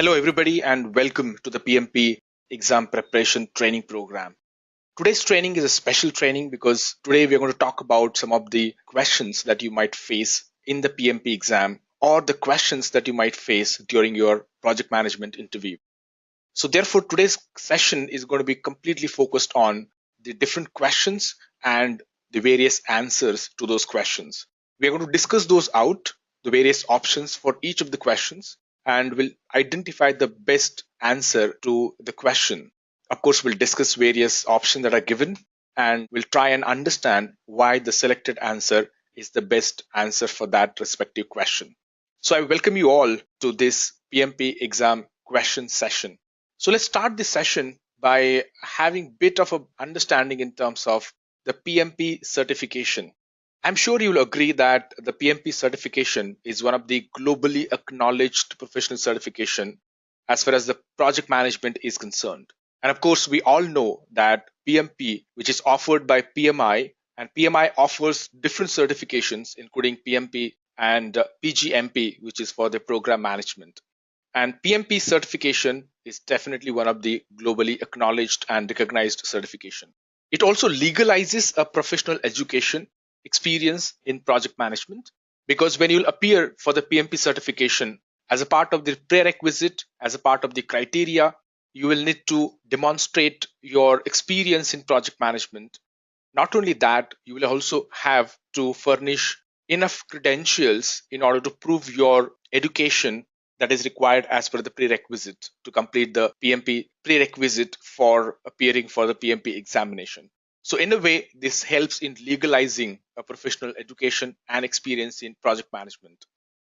Hello everybody and welcome to the PMP exam preparation training program. Today's training is a special training because today we are going to talk about some of the questions that you might face in the PMP exam or the questions that you might face during your project management interview. So therefore today's session is going to be completely focused on the different questions and the various answers to those questions. We are going to discuss those out, the various options for each of the questions, and we'll identify the best answer to the question. Of course, we'll discuss various options that are given and we'll try and understand why the selected answer is the best answer for that respective question. So I welcome you all to this PMP exam question session. So let's start this session by having a bit of an understanding in terms of the PMP certification. I'm sure you will agree that the PMP certification is one of the globally acknowledged professional certification as far as the project management is concerned. And of course, we all know that PMP, which is offered by PMI, and PMI offers different certifications, including PMP and PGMP, which is for the program management. And PMP certification is definitely one of the globally acknowledged and recognized certification. It also legalizes a professional education experience in project management, because when you'll appear for the PMP certification as a part of the prerequisite, as a part of the criteria, you will need to demonstrate your experience in project management. Not only that, you will also have to furnish enough credentials in order to prove your education that is required as per the prerequisite to complete the PMP prerequisite for appearing for the PMP examination. So in a way, this helps in legalizing a professional education and experience in project management,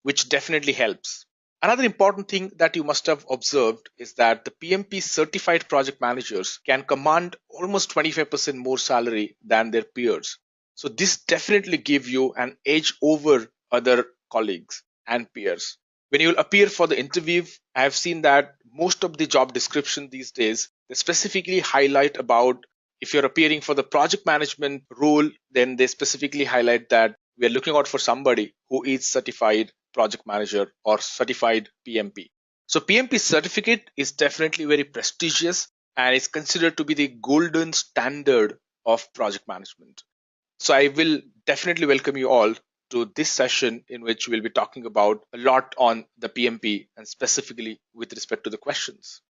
which definitely helps. Another important thing that you must have observed is that the PMP certified project managers can command almost 25% more salary than their peers. So this definitely gives you an edge over other colleagues and peers. When you appear for the interview, I have seen that most of the job description these days, they specifically highlight about if you're appearing for the project management role, then they specifically highlight that we are looking out for somebody who is certified project manager or certified PMP. So PMP certificate is definitely very prestigious and is considered to be the golden standard of project management. So I will definitely welcome you all to this session in which we'll be talking about a lot on the PMP and specifically with respect to the questions.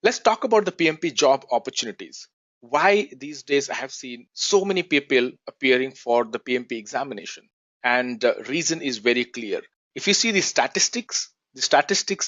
Let's talk about the PMP job opportunities. Why these days I have seen so many people appearing for the PMP examination, and the reason is very clear. If you see the statistics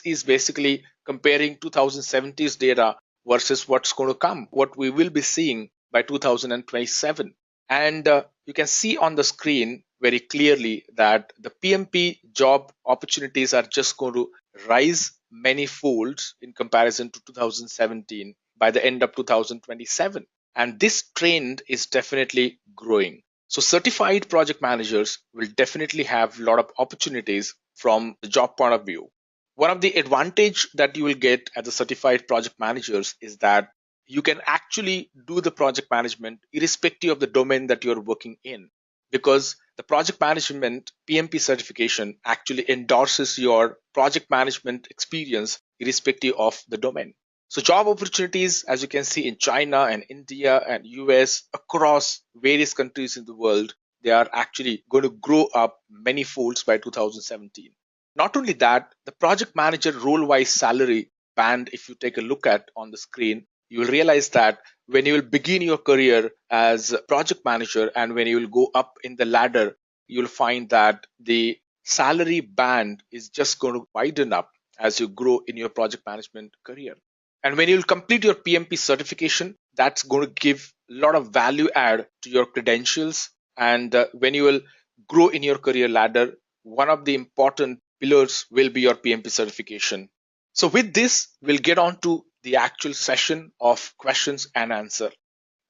is basically comparing 2070's data versus what's going to come, what we will be seeing by 2027. And you can see on the screen very clearly that the PMP job opportunities are just going to rise many folds in comparison to 2017 by the end of 2027. And this trend is definitely growing. So certified project managers will definitely have a lot of opportunities from the job point of view. One of the advantage that you will get as a certified project managers is that you can actually do the project management irrespective of the domain that you're working in, because the project management PMP certification actually endorses your project management experience irrespective of the domain. So job opportunities, as you can see in China and India and US, across various countries in the world, they are actually going to grow up many folds by 2017. Not only that, the project manager role-wise salary band, if you take a look at on the screen, you will realize that when you will begin your career as a project manager and when you will go up in the ladder, you'll find that the salary band is just going to widen up as you grow in your project management career. And when you'll complete your PMP certification, that's going to give a lot of value add to your credentials. And when you will grow in your career ladder, one of the important pillars will be your PMP certification. So with this, we'll get on to the actual session of questions and answer.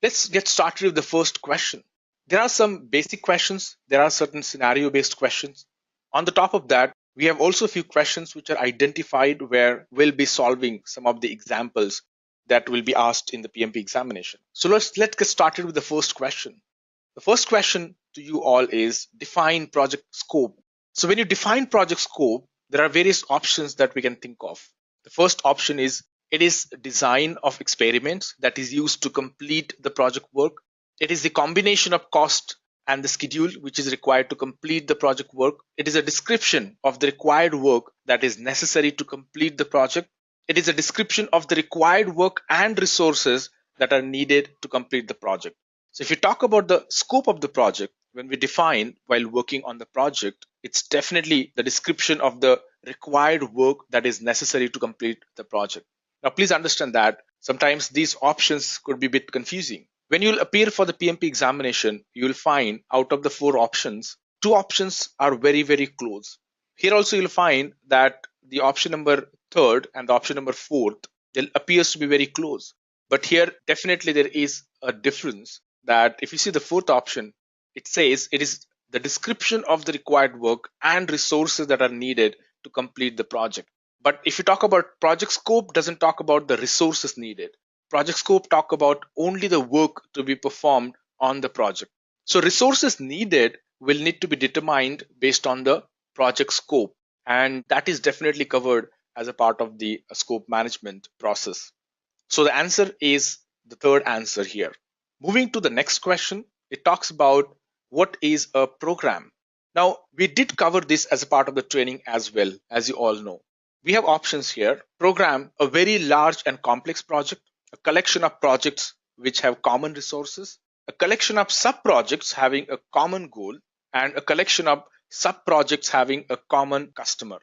Let's get started with the first question. There are some basic questions. There are certain scenario-based questions. On the top of that, we have also a few questions which are identified where we'll be solving some of the examples that will be asked in the PMP examination. So let's get started with the first question. The first question to you all is define project scope. So when you define project scope, there are various options that we can think of. The first option is it is design of experiments that is used to complete the project work. It is the combination of cost and the schedule which is required to complete the project work. It is a description of the required work that is necessary to complete the project. It is a description of the required work and resources that are needed to complete the project. So if you talk about the scope of the project, when we define while working on the project, it's definitely the description of the required work that is necessary to complete the project. Now, please understand that sometimes these options could be a bit confusing. When you'll appear for the PMP examination, you'll find out of the 4 options, 2 options are very, very close. Here also you'll find that the option number 3rd and the option number 4th, they appears to be very close. But here definitely there is a difference, that if you see the 4th option, it says it is the description of the required work and resources that are needed to complete the project. But if you talk about project scope, doesn't talk about the resources needed. Project scope talk about only the work to be performed on the project. So resources needed will need to be determined based on the project scope, and that is definitely covered as a part of the scope management process. So the answer is the 3rd answer here. Moving to the next question, it talks about what is a program. Now, we did cover this as a part of the training as well, as you all know. We have options here. Program, a very large and complex project, a collection of projects which have common resources, a collection of sub-projects having a common goal, and a collection of sub-projects having a common customer.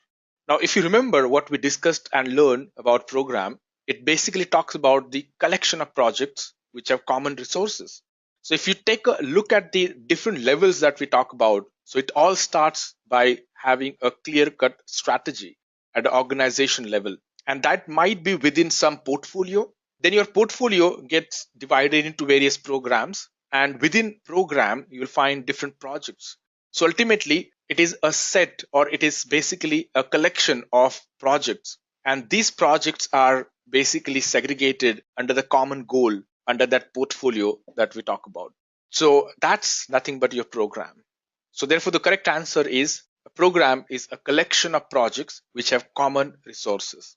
Now, if you remember what we discussed and learned about program, it basically talks about the collection of projects which have common resources. So if you take a look at the different levels that we talk about, so it all starts by having a clear-cut strategy at the organization level, and that might be within some portfolio. Then your portfolio gets divided into various programs, and within program you'll find different projects. So ultimately it is a set, or it is basically a collection of projects, and these projects are basically segregated under the common goal under that portfolio that we talk about. So that's nothing but your program. So therefore the correct answer is a program is a collection of projects which have common resources.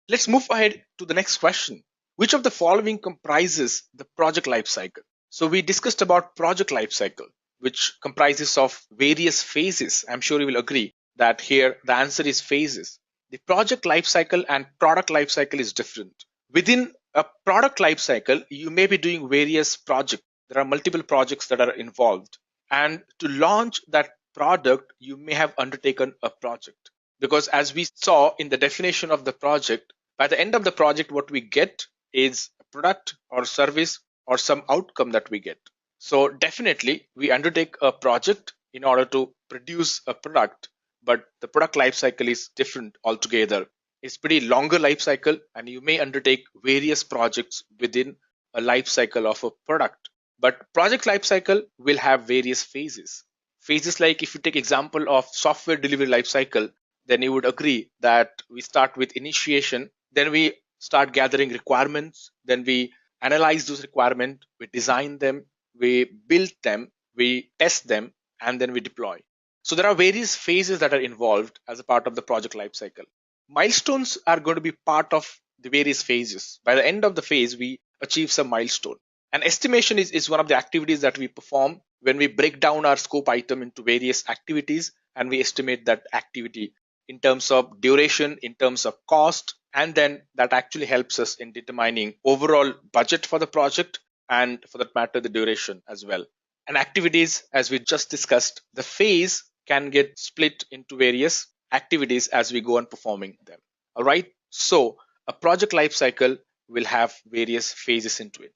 Let's move ahead to the next question. Which of the following comprises the project lifecycle? So we discussed about project lifecycle, which comprises of various phases. I'm sure you will agree that here the answer is phases. The project lifecycle and product lifecycle is different. Within a product lifecycle, you may be doing various projects. There are multiple projects that are involved. And to launch that product, you may have undertaken a project. Because as we saw in the definition of the project, by the end of the project, what we get is a product or service or some outcome that we get. So definitely we undertake a project in order to produce a product, but the product lifecycle is different altogether. It's pretty longer life cycle, and you may undertake various projects within a life cycle of a product. But project life cycle will have various phases. Phases like if you take example of software delivery life cycle, then you would agree that we start with initiation, then we start gathering requirements, then we analyze those requirements, we design them, we build them, we test them, and then we deploy. So there are various phases that are involved as a part of the project life cycle. Milestones are going to be part of the various phases. By the end of the phase, we achieve some milestone. And estimation is one of the activities that we perform when we break down our scope item into various activities, and we estimate that activity in terms of duration, in terms of cost, and then that actually helps us in determining overall budget for the project, and for that matter, the duration as well. And activities, as we just discussed, the phase can get split into various activities as we go on performing them. All right. So a project life cycle will have various phases into it.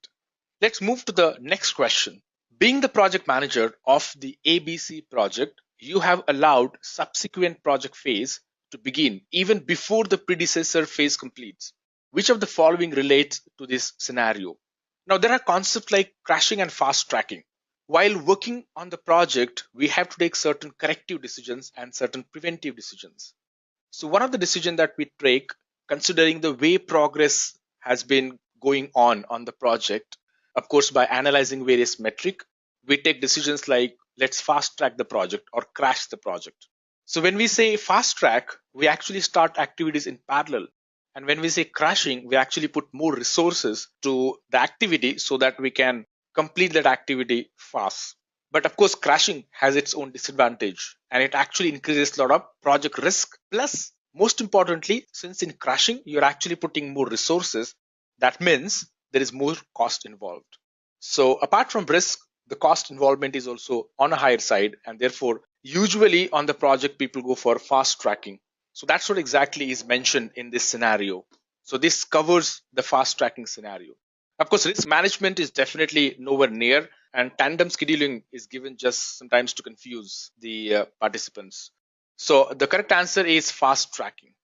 Let's move to the next question. Being the project manager of the ABC project, you have allowed subsequent project phase to begin even before the predecessor phase completes. Which of the following relates to this scenario? Now, there are concepts like crashing and fast tracking. While working on the project, we have to take certain corrective decisions and certain preventive decisions. So one of the decisions that we take, considering the way progress has been going on the project, of course, by analyzing various metrics, we take decisions like let's fast track the project or crash the project. So when we say fast track, we actually start activities in parallel. And when we say crashing, we actually put more resources to the activity so that we can complete that activity fast. But of course, crashing has its own disadvantage and it actually increases a lot of project risk. Plus, most importantly, since in crashing, you're actually putting more resources, that means there is more cost involved. So apart from risk, the cost involvement is also on a higher side, and therefore, usually on the project, people go for fast tracking. So that's what exactly is mentioned in this scenario. So this covers the fast tracking scenario. Of course, risk management is definitely nowhere near, and tandem scheduling is given just sometimes to confuse the participants. So the correct answer is fast tracking.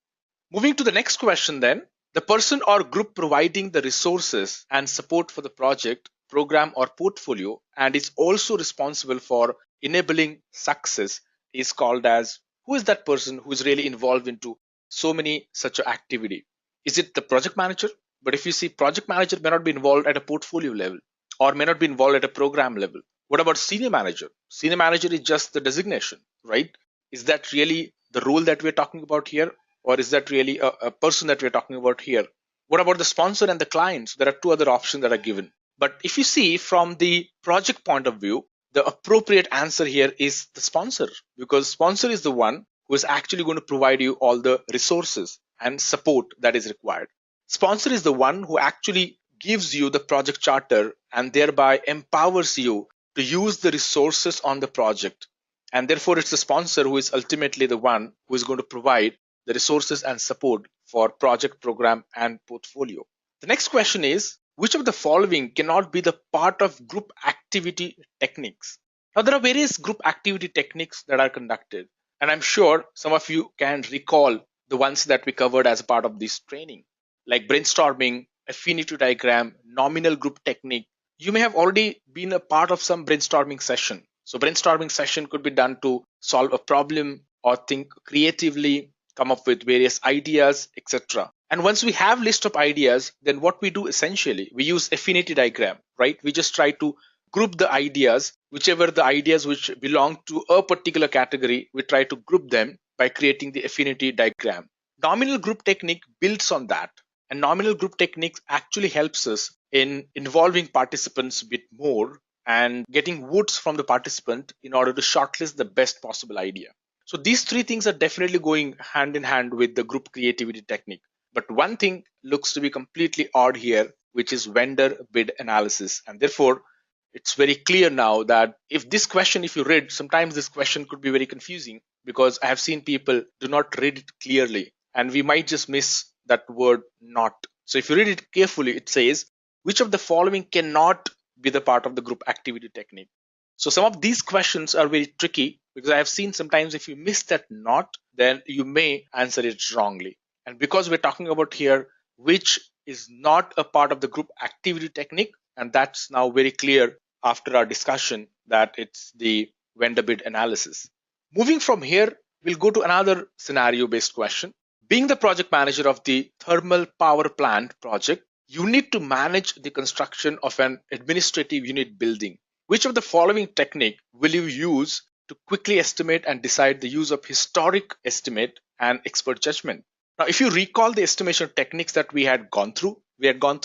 Moving to the next question then, the person or group providing the resources and support for the project, program or portfolio and is also responsible for enabling success is called as, who is that person who is really involved into so many such activity? Is it the project manager? But if you see, project manager may not be involved at a portfolio level or may not be involved at a program level. What about senior manager? Senior manager is just the designation, right? Is that really the role that we're talking about here? Or is that really a person that we're talking about here? What about the sponsor and the client? So there are two other options that are given. But if you see from the project point of view, the appropriate answer here is the sponsor, because sponsor is the one who is actually going to provide you all the resources and support that is required. Sponsor is the one who actually gives you the project charter and thereby empowers you to use the resources on the project. And therefore, it's the sponsor who is ultimately the one who is going to provide the resources and support for project, program, and portfolio. The next question is, which of the following cannot be the part of group activity techniques? Now, there are various group activity techniques that are conducted, and I'm sure some of you can recall the ones that we covered as a part of this training, like brainstorming, affinity diagram, nominal group technique. You may have already been a part of some brainstorming session. So brainstorming session could be done to solve a problem or think creatively, come up with various ideas, etc. And once we have list of ideas, then what we do essentially, we use affinity diagram, right? We just try to group the ideas, whichever the ideas which belong to a particular category, we try to group them by creating the affinity diagram. Nominal group technique builds on that. And nominal group technique actually helps us in involving participants a bit more and getting votes from the participant in order to shortlist the best possible idea. So these three things are definitely going hand in hand with the group creativity technique. But one thing looks to be completely odd here, which is vendor bid analysis. And therefore, it's very clear now that if this question, if you read, sometimes this question could be very confusing because I have seen people do not read it clearly and we might just miss that word not. So if you read it carefully, it says, which of the following cannot be the part of the group activity technique? So some of these questions are very tricky because I have seen sometimes if you miss that not, then you may answer it wrongly. And because we're talking about here, which is not a part of the group activity technique, and that's now very clear after our discussion that it's the vendor bid analysis. Moving from here, we'll go to another scenario based question. Being the project manager of the thermal power plant project, you need to manage the construction of an administrative unit building. Which of the following technique will you use to quickly estimate and decide the use of historic estimate and expert judgment? Now, if you recall the estimation techniques that we had gone through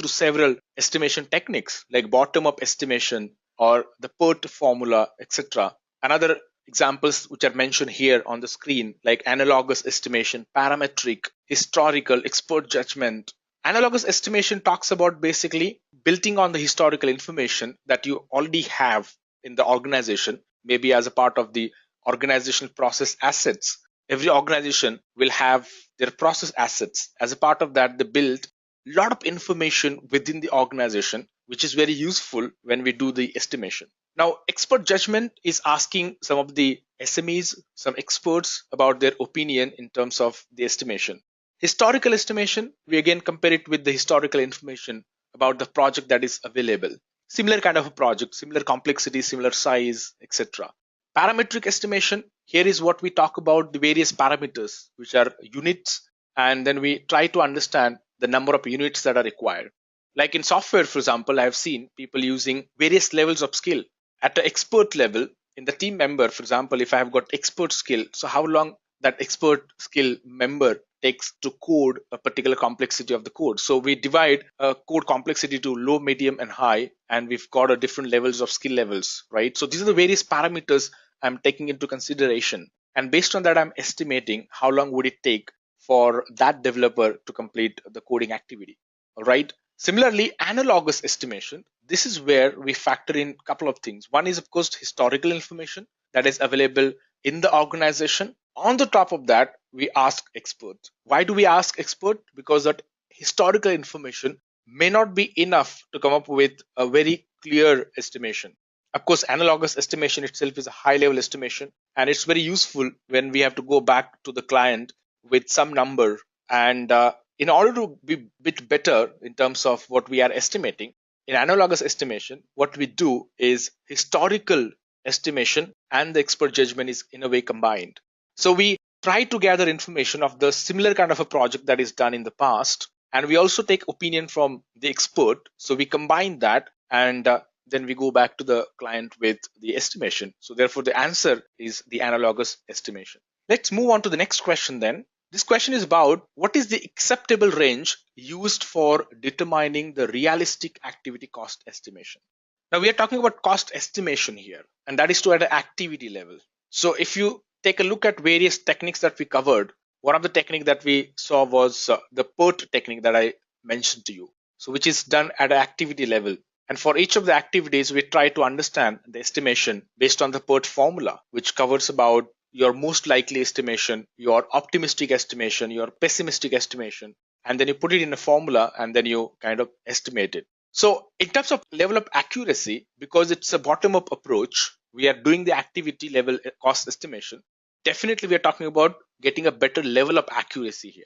several estimation techniques like bottom-up estimation or the PERT formula, etc. Another examples which are mentioned here on the screen like analogous estimation, parametric, historical, expert judgment. Analogous estimation talks about basically building on the historical information that you already have in the organization, maybe as a part of the organizational process assets. Every organization will have their process assets. As a part of that, they build a lot of information within the organization, which is very useful when we do the estimation. Now, expert judgment is asking some of the SMEs, some experts about their opinion in terms of the estimation. Historical estimation, we again compare it with the historical information about the project that is available. Similar kind of a project, similar complexity, similar size, etc. Parametric estimation, here is what we talk about the various parameters, which are units, and then we try to understand the number of units that are required. Like in software, for example, I have seen people using various levels of skill. At the expert level, in the team member, for example, if I have got expert skill, so how long that expert skill member takes to code a particular complexity of the code. So we divide code complexity to low, medium, and high, and we've got a different levels of skill levels, right? So these are the various parameters I'm taking into consideration. And based on that, I'm estimating how long would it take for that developer to complete the coding activity. All right. Similarly, analogous estimation. This is where we factor in a couple of things. One is, of course, historical information that is available in the organization. On the top of that, we ask experts. Why do we ask experts? Because that historical information may not be enough to come up with a very clear estimation. Of course, analogous estimation itself is a high level estimation, and it's very useful when we have to go back to the client with some number. And in order to be a bit better in terms of what we are estimating, in analogous estimation, what we do is historical estimation and the expert judgment is in a way combined. So we try to gather information of the similar kind of a project that is done in the past, and we also take opinion from the expert. So we combine that, and then we go back to the client with the estimation. So therefore, the answer is the analogous estimation. Let's move on to the next question then. This question is about what is the acceptable range used for determining the realistic activity cost estimation. Now we are talking about cost estimation here, and that is to at an activity level. So if you take a look at various techniques that we covered, one of the technique that we saw was the PERT technique that I mentioned to you. So which is done at an activity level. And for each of the activities, we try to understand the estimation based on the PERT formula, which covers about your most likely estimation, your optimistic estimation, your pessimistic estimation, and then you put it in a formula and then you kind of estimate it. So in terms of level of accuracy, because it's a bottom-up approach, we are doing the activity level cost estimation. Definitely, we are talking about getting a better level of accuracy here.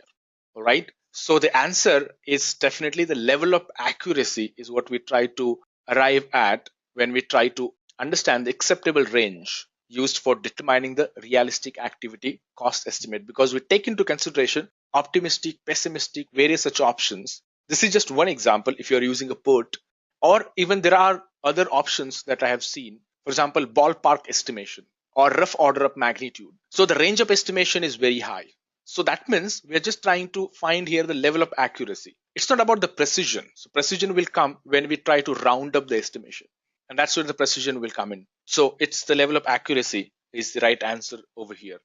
All right. So the answer is definitely the level of accuracy is what we try to arrive at when we try to understand the acceptable range used for determining the realistic activity cost estimate, because we take into consideration optimistic, pessimistic, various such options. This is just one example if you're using a PERT, or even there are other options that I have seen. For example, ballpark estimation or rough order of magnitude. So the range of estimation is very high. So that means we are just trying to find here the level of accuracy. It's not about the precision. So precision will come when we try to round up the estimation. And that's where the precision will come in. So it's the level of accuracy is the right answer over here.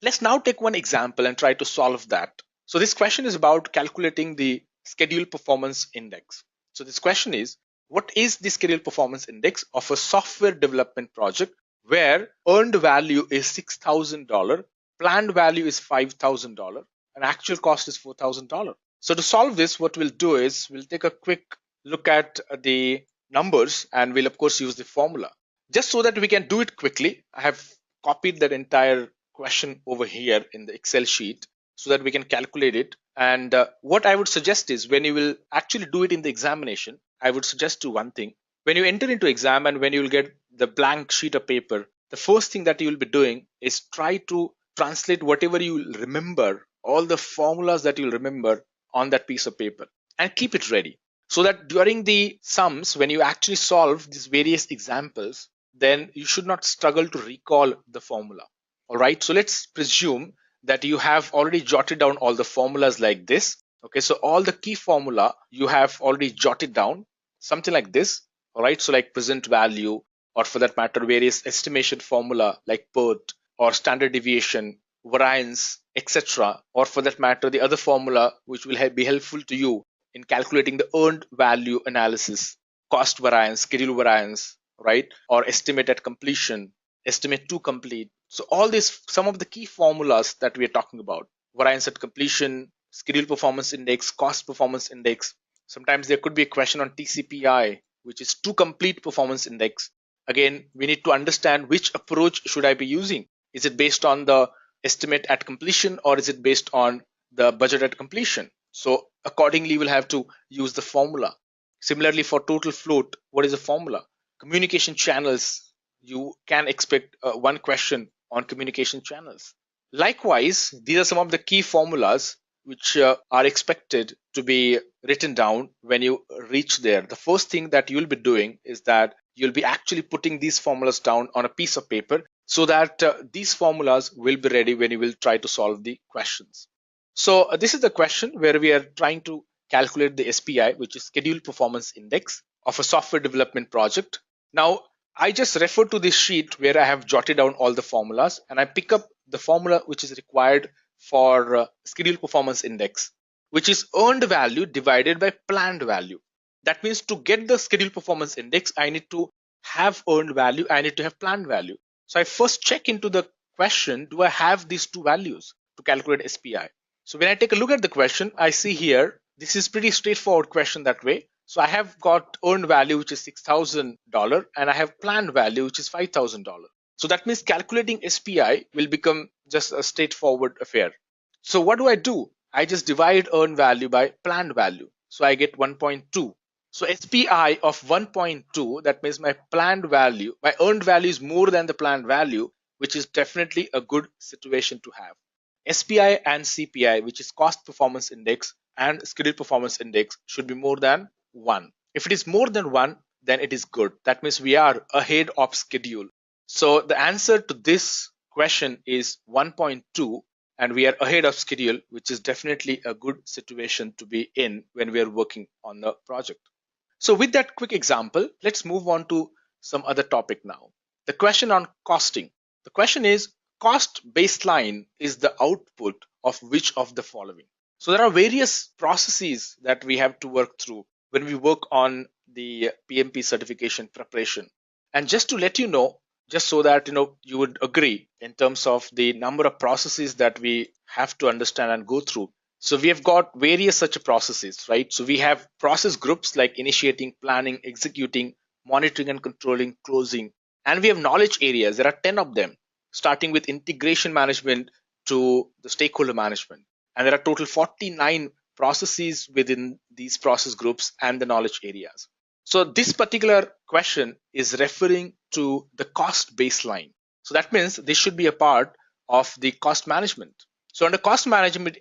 Let's now take one example and try to solve that. So this question is about calculating the schedule performance index. So this question is, what is the schedule performance index of a software development project where earned value is $6,000, planned value is $5,000, and actual cost is $4,000? So to solve this, what we'll do is we'll take a quick look at the numbers and we'll of course use the formula. Just so that we can do it quickly, I have copied that entire question over here in the Excel sheet so that we can calculate it. And what I would suggest is when you will actually do it in the examination, I would suggest you one thing. When you enter into exam and when you will get the blank sheet of paper, the first thing that you will be doing is try to translate whatever you remember, all the formulas that you'll remember on that piece of paper, and keep it ready. So that during the sums, when you actually solve these various examples, then you should not struggle to recall the formula. All right. So let's presume that you have already jotted down all the formulas like this. Okay. So all the key formula you have already jotted down, something like this. All right. So like present value, or for that matter, various estimation formula like PERT or standard deviation, variance, etc. Or for that matter, the other formula which will be helpful to you in calculating the earned value analysis, cost variance, schedule variance, right? Or estimate at completion, estimate to complete. So all these, some of the key formulas that we are talking about: variance at completion, schedule performance index, cost performance index. Sometimes there could be a question on TCPI, which is to complete performance index. Again, we need to understand which approach should I be using. Is it based on the estimate at completion, or is it based on the budget at completion? So accordingly, we'll have to use the formula. Similarly, for total float, what is the formula? Communication channels, you can expect one question on communication channels. Likewise, these are some of the key formulas which are expected to be written down when you reach there. The first thing that you'll be doing is that you'll be actually putting these formulas down on a piece of paper so that these formulas will be ready when you will try to solve the questions. So this is the question where we are trying to calculate the SPI, which is Schedule Performance Index of a software development project. Now, I just refer to this sheet where I have jotted down all the formulas, and I pick up the formula which is required for Schedule Performance Index, which is earned value divided by planned value. That means to get the Schedule Performance Index, I need to have earned value, I need to have planned value. So I first check into the question, do I have these two values to calculate SPI? So when I take a look at the question, I see here, this is pretty straightforward question that way. So I have got earned value, which is $6,000, and I have planned value, which is $5,000. So that means calculating SPI will become just a straightforward affair. So what do? I just divide earned value by planned value. So I get 1.2. So SPI of 1.2, that means my planned value, my earned value is more than the planned value, which is definitely a good situation to have. SPI and CPI, which is Cost Performance Index and Schedule Performance Index, should be more than 1. If it is more than 1, then it is good. That means we are ahead of schedule. So the answer to this question is 1.2, and we are ahead of schedule, which is definitely a good situation to be in when we are working on the project. So with that quick example, let's move on to some other topic now. The question on costing. The question is, cost baseline is the output of which of the following? So there are various processes that we have to work through when we work on the PMP certification preparation. And just to let you know, just so that you would agree in terms of the number of processes that we have to understand and go through. So we have got various such processes, right? So we have process groups like initiating, planning, executing, monitoring and controlling, closing, and we have knowledge areas. There are 10 of them, starting with integration management to the stakeholder management. And there are total 49 processes within these process groups and the knowledge areas. So this particular question is referring to the cost baseline. So that means this should be a part of the cost management. So under cost management,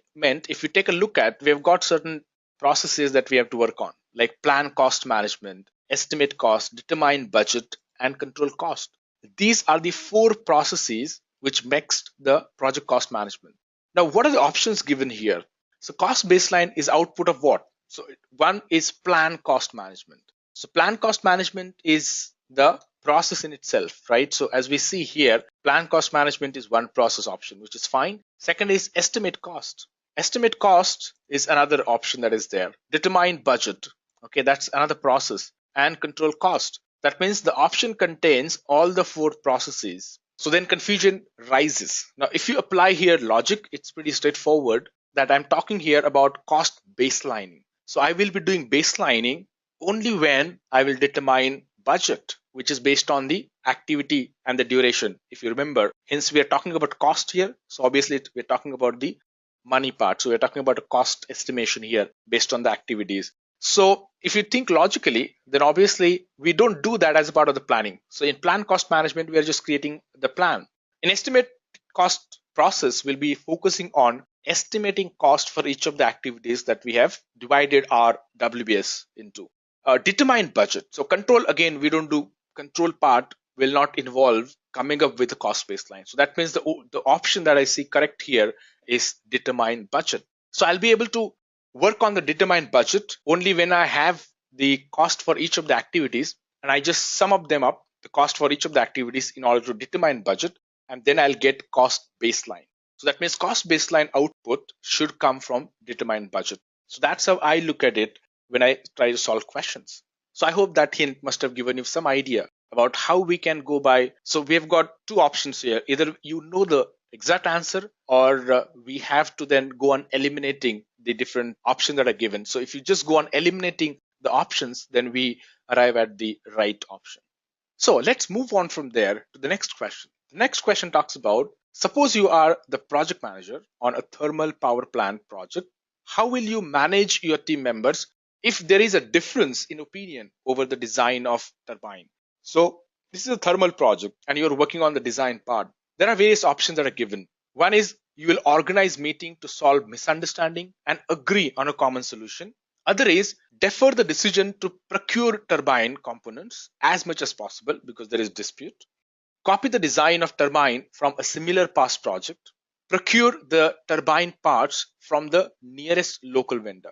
if you take a look at, we have got certain processes that we have to work on, like plan cost management, estimate cost, determine budget, and control cost. These are the 4 processes which makes the project cost management. Now, what are the options given here? So cost baseline is output of what? So one is plan cost management. So plan cost management is the process in itself, right? So as we see here, plan cost management is one process option, which is fine. Second is estimate cost. Estimate cost is another option that is there. Determine budget. Okay, that's another process. And control cost. That means the option contains all the 4 processes. So then confusion rises. Now, if you apply here logic, it's pretty straightforward that I'm talking here about cost baselining. So I will be doing baselining only when I will determine budget, which is based on the activity and the duration. If you remember, hence we are talking about cost here. So obviously we're talking about the money part. So we're talking about a cost estimation here based on the activities. So if you think logically, then obviously we don't do that as a part of the planning. So in plan cost management, we are just creating the plan. In estimate cost process, we'll be focusing on estimating cost for each of the activities that we have divided our WBS into. Determine budget. So control, again, we don't do control part will not involve coming up with a cost baseline. So that means the option that I see correct here is determine budget. So I'll be able to work on the determine budget only when I have the cost for each of the activities, and I just sum up them up, the cost for each of the activities in order to determine budget, and then I'll get cost baseline. So that means cost baseline output should come from determine budget. So that's how I look at it when I try to solve questions. So I hope that hint must have given you some idea about how we can go by. So we have got 2 options here. Either you know the exact answer, or we have to then go on eliminating the different options that are given. So if you just go on eliminating the options, then we arrive at the right option. So let's move on from there to the next question. The next question talks about, suppose you are the project manager on a thermal power plant project. How will you manage your team members if there is a difference in opinion over the design of turbine? So this is a thermal project and you're working on the design part. There are various options that are given. One is you will organize meeting to solve misunderstanding and agree on a common solution. Other is defer the decision to procure turbine components as much as possible because there is dispute. Copy the design of turbine from a similar past project. procure the turbine parts from the nearest local vendor.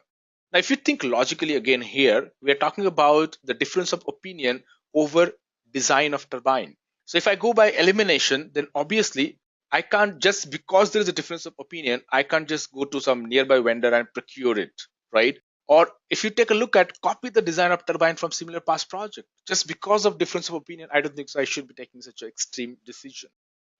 Now, if you think logically again here, we are talking about the difference of opinion over design of turbine. So if I go by elimination, then obviously I can't just because there is a difference of opinion, I can't just go to some nearby vendor and procure it, right? Or if you take a look at copy the design of turbine from similar past project, just because of difference of opinion, I don't think so I should be taking such an extreme decision.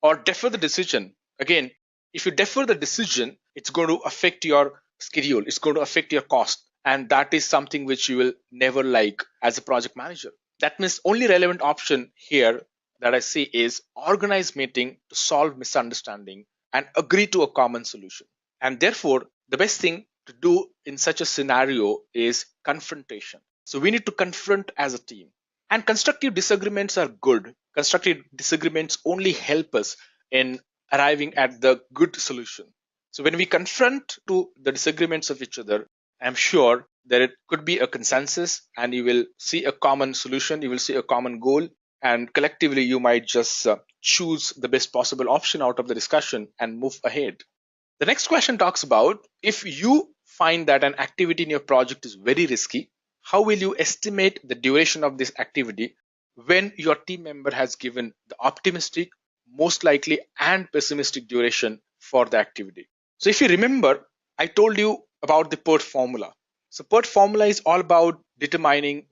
Or defer the decision. Again, if you defer the decision, it's going to affect your schedule, it's going to affect your cost. And that is something which you will never like as a project manager. That means only relevant option here that I see is organize meeting to solve misunderstanding and agree to a common solution. And therefore, the best thing to do in such a scenario is confrontation. So we need to confront as a team. And constructive disagreements are good. Constructive disagreements only help us in arriving at the good solution. So when we confront to the disagreements of each other, I'm sure that it could be a consensus and you will see a common solution, you will see a common goal, and collectively you might just choose the best possible option out of the discussion and move ahead. The next question talks about if you find that an activity in your project is very risky, how will you estimate the duration of this activity when your team member has given the optimistic, most likely, and pessimistic duration for the activity? So if you remember, I told you about the PERT formula. So PERT formula is all about determining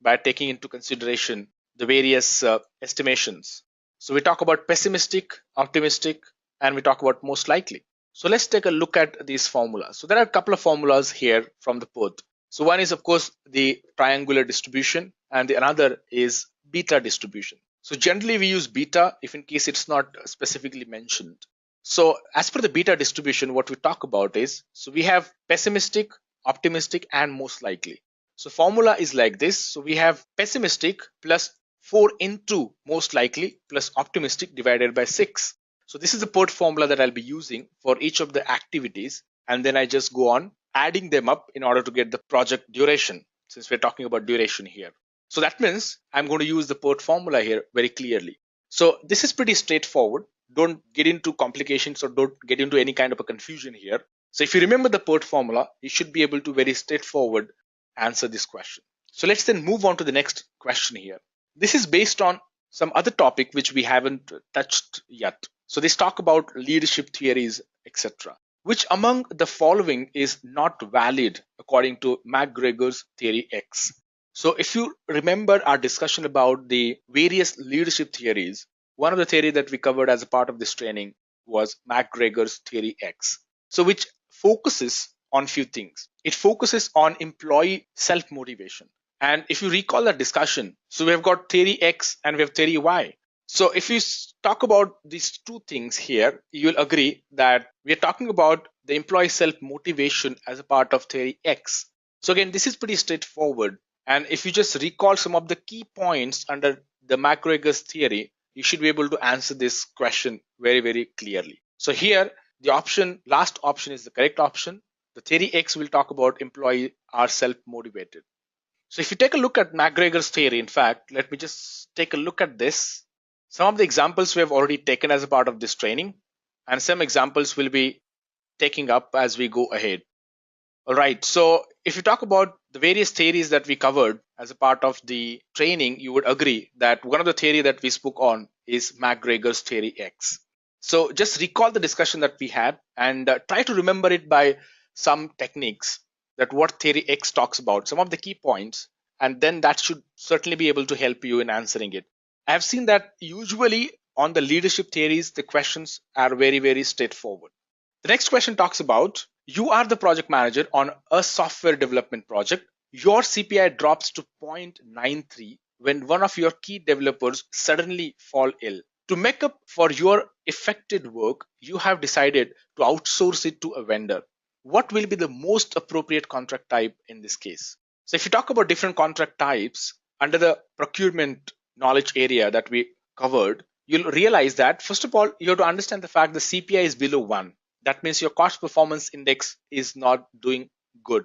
by taking into consideration the various estimations. So we talk about pessimistic, optimistic, and we talk about most likely. So let's take a look at these formulas. So there are a couple of formulas here from the PERT. So one is of course the triangular distribution and the another is beta distribution. So generally we use beta if in case it's not specifically mentioned. So as per the beta distribution, what we talk about is, so we have pessimistic, optimistic, and most likely. So formula is like this. So we have pessimistic plus 4 into most likely plus optimistic divided by 6. So this is the PERT formula that I'll be using for each of the activities. And then I just go on adding them up in order to get the project duration, since we're talking about duration here. So that means I'm going to use the PERT formula here very clearly. So this is pretty straightforward. Don't get into complications or don't get into any kind of a confusion here. So if you remember the PERT formula, you should be able to very straightforward answer this question. So let's then move on to the next question here. This is based on some other topic which we haven't touched yet. So this talk about leadership theories, etc. Which among the following is not valid according to McGregor's theory X? So if you remember our discussion about the various leadership theories, one of the theory that we covered as a part of this training was McGregor's theory X. So which focuses on few things. It focuses on employee self-motivation. And if you recall that discussion, so we have got theory X and we have theory Y. So if you talk about these two things here, you'll agree that we are talking about the employee self-motivation as a part of theory X. So again, this is pretty straightforward. And if you just recall some of the key points under the McGregor's theory, you should be able to answer this question very, very clearly. So here, the last option is the correct option. The theory X will talk about employee are self-motivated. So if you take a look at McGregor's theory, in fact, let me just take a look at this. Some of the examples we have already taken as a part of this training, and some examples will be taking up as we go ahead. All right, so if you talk about the various theories that we covered as a part of the training, you would agree that one of the theory that we spoke on is McGregor's theory X. So just recall the discussion that we had and try to remember it by some techniques that what theory X talks about, some of the key points, and then that should certainly be able to help you in answering it. I have seen that usually on the leadership theories, the questions are very, very straightforward. The next question talks about you are the project manager on a software development project. Your CPI drops to 0.93 when one of your key developers suddenly fall ill. To make up for your affected work, you have decided to outsource it to a vendor. What will be the most appropriate contract type in this case? So if you talk about different contract types under the procurement knowledge area that we covered, you'll realize that first of all, you have to understand the fact the CPI is below 1. That means your cost performance index is not doing good.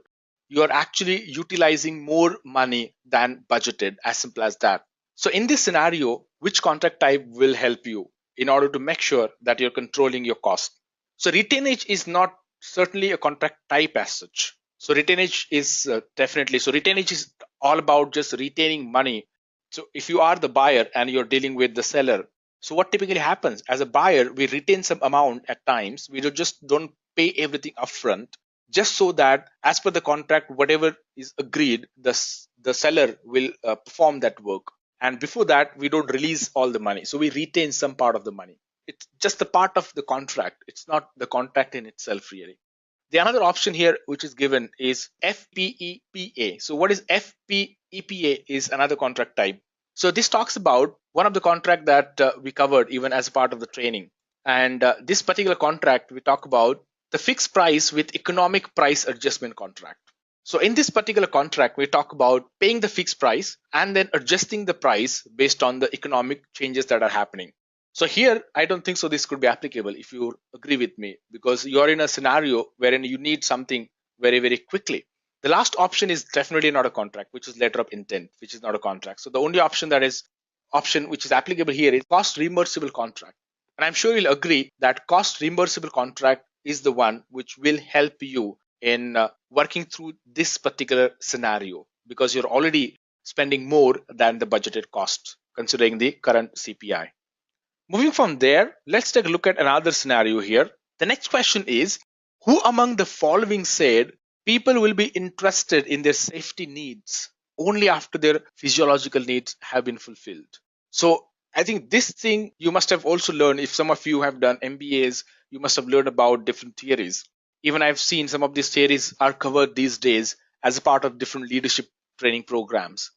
You are actually utilizing more money than budgeted, as simple as that. So in this scenario, which contract type will help you in order to make sure that you're controlling your cost? So retainage is not certainly a contract type as such. So retainage is retainage is all about just retaining money. So if you are the buyer and you're dealing with the seller, so what typically happens as a buyer, we retain some amount at times. We just don't pay everything upfront, just so that as per the contract, whatever is agreed, the seller will perform that work. And before that, we don't release all the money. So we retain some part of the money. It's just a part of the contract. It's not the contract in itself, really. The another option here which is given is FPEPA. So what is FPEPA is another contract type. So this talks about one of the contract that we covered even as a part of the training. And this particular contract, we talk about the fixed price with economic price adjustment contract. So in this particular contract, we talk about paying the fixed price and then adjusting the price based on the economic changes that are happening. So here, I don't think so this could be applicable if you agree with me, because you're in a scenario wherein you need something very, very quickly. The last option is definitely not a contract, which is letter of intent, which is not a contract. So the only option which is applicable here is cost reimbursable contract. And I'm sure you'll agree that cost reimbursable contract is the one which will help you in working through this particular scenario, because you're already spending more than the budgeted cost considering the current CPI. Moving from there, let's take a look at another scenario here. The next question is, who among the following said people will be interested in their safety needs only after their physiological needs have been fulfilled? So I think this thing you must have also learned. If some of you have done MBAs, you must have learned about different theories. Even I've seen some of these theories are covered these days as a part of different leadership training programs.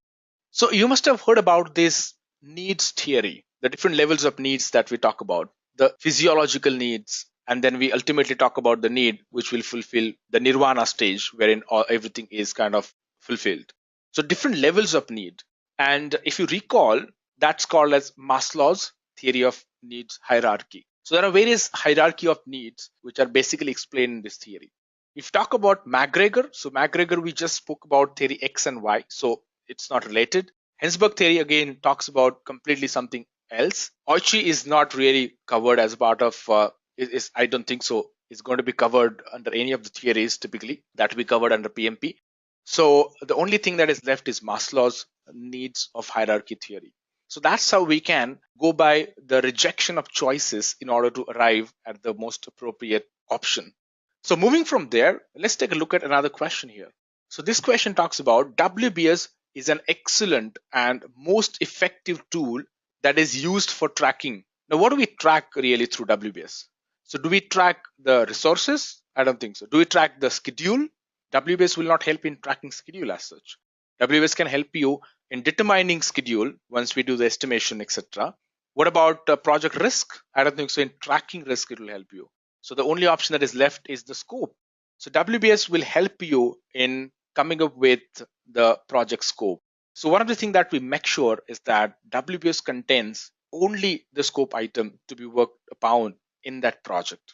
So you must have heard about this needs theory, the different levels of needs that we talk about, the physiological needs, and then we ultimately talk about the need which will fulfill the nirvana stage wherein everything is kind of fulfilled. So different levels of need. And if you recall, that's called as Maslow's theory of needs hierarchy. So there are various hierarchy of needs which are basically explained in this theory. If you talk about McGregor, so McGregor, we just spoke about theory X and Y, so it's not related. Hensberg theory again talks about completely something else. 𝐂𝐝 is not really covered as part of, I don't think so, it's going to be covered under any of the theories typically that we covered under PMP. So the only thing that is left is Maslow's needs of hierarchy theory. So that's how we can go by the rejection of choices in order to arrive at the most appropriate option. So moving from there, let's take a look at another question here. So this question talks about WBS is an excellent and most effective tool that is used for tracking. Now, what do we track really through WBS? So do we track the resources? I don't think so. Do we track the schedule? WBS will not help in tracking schedule as such. WBS can help you in determining schedule once we do the estimation, etc. What about project risk? I don't think so. In tracking risk, it will help you. So the only option that is left is the scope. So WBS will help you in coming up with the project scope. So one of the things that we make sure is that WBS contains only the scope item to be worked upon in that project.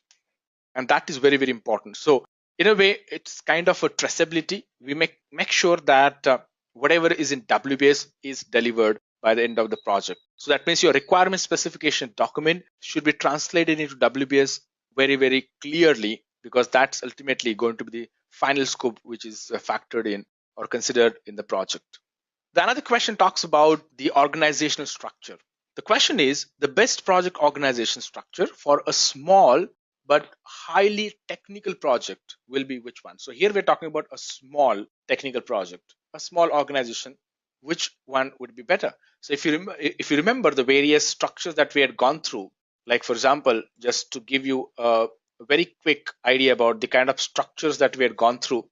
And that is very, very important. So in a way, it's kind of a traceability. We make sure that whatever is in WBS is delivered by the end of the project. So that means your requirement specification document should be translated into WBS very, very clearly, because that's ultimately going to be the final scope which is factored in or considered in the project. The another question talks about the organizational structure. The question is the best project organization structure for a small but highly technical project will be which one? So here we're talking about a small technical project, a small organization. Which one would be better? So if you remember the various structures that we had gone through, like for example, just to give you a very quick idea about the kind of structures that we had gone through,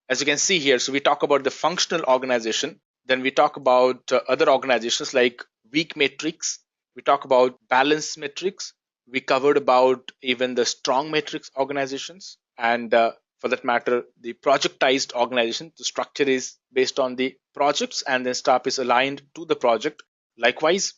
as you can see here, so we talk about the functional organization, then we talk about other organizations like weak matrix, we talk about balanced matrix, we covered about even the strong matrix organizations, and for that matter, the projectized organization. The structure is based on the projects and then staff is aligned to the project. Likewise,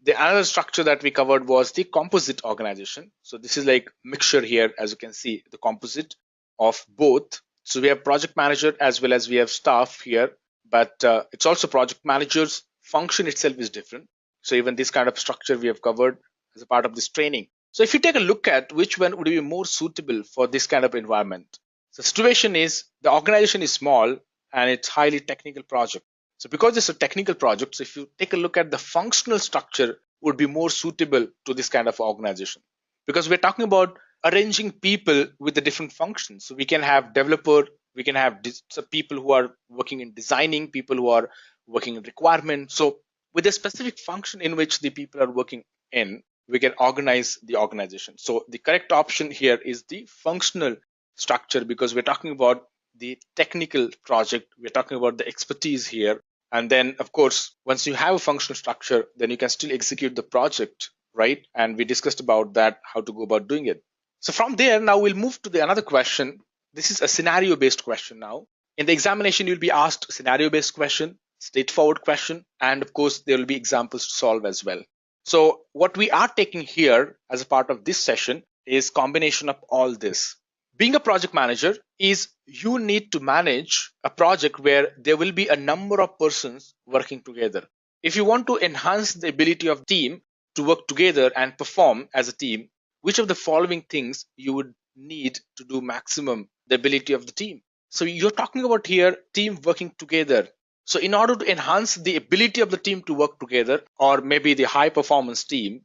the another structure that we covered was the composite organization. So this is like mixture here, as you can see, the composite of both. So we have project manager as well as we have staff here, but it's also project managers. Function itself is different. So even this kind of structure we have covered as a part of this training. So if you take a look at which one would be more suitable for this kind of environment, the situation is the organization is small and it's highly technical project. So because it's a technical project, so if you take a look at the functional structure would be more suitable to this kind of organization, because we're talking about arranging people with the different functions. So we can have developer, we can have people who are working in designing, people who are working in requirement. So with a specific function in which the people are working in, we can organize the organization. So the correct option here is the functional structure, because we're talking about the technical project, we're talking about the expertise here. And then of course, once you have a functional structure, then you can still execute the project, right? And we discussed about that, how to go about doing it. So from there, now we'll move to the another question. This is a scenario based question. Now in the examination, you'll be asked scenario based question, straightforward question, and of course there will be examples to solve as well. So what we are taking here as a part of this session is combination of all this. Being a project manager is you need to manage a project where there will be a number of persons working together. If you want to enhance the ability of team to work together and perform as a team, which of the following things you would need to do maximum the ability of the team? So you're talking about here team working together. So in order to enhance the ability of the team to work together, or maybe the high performance team,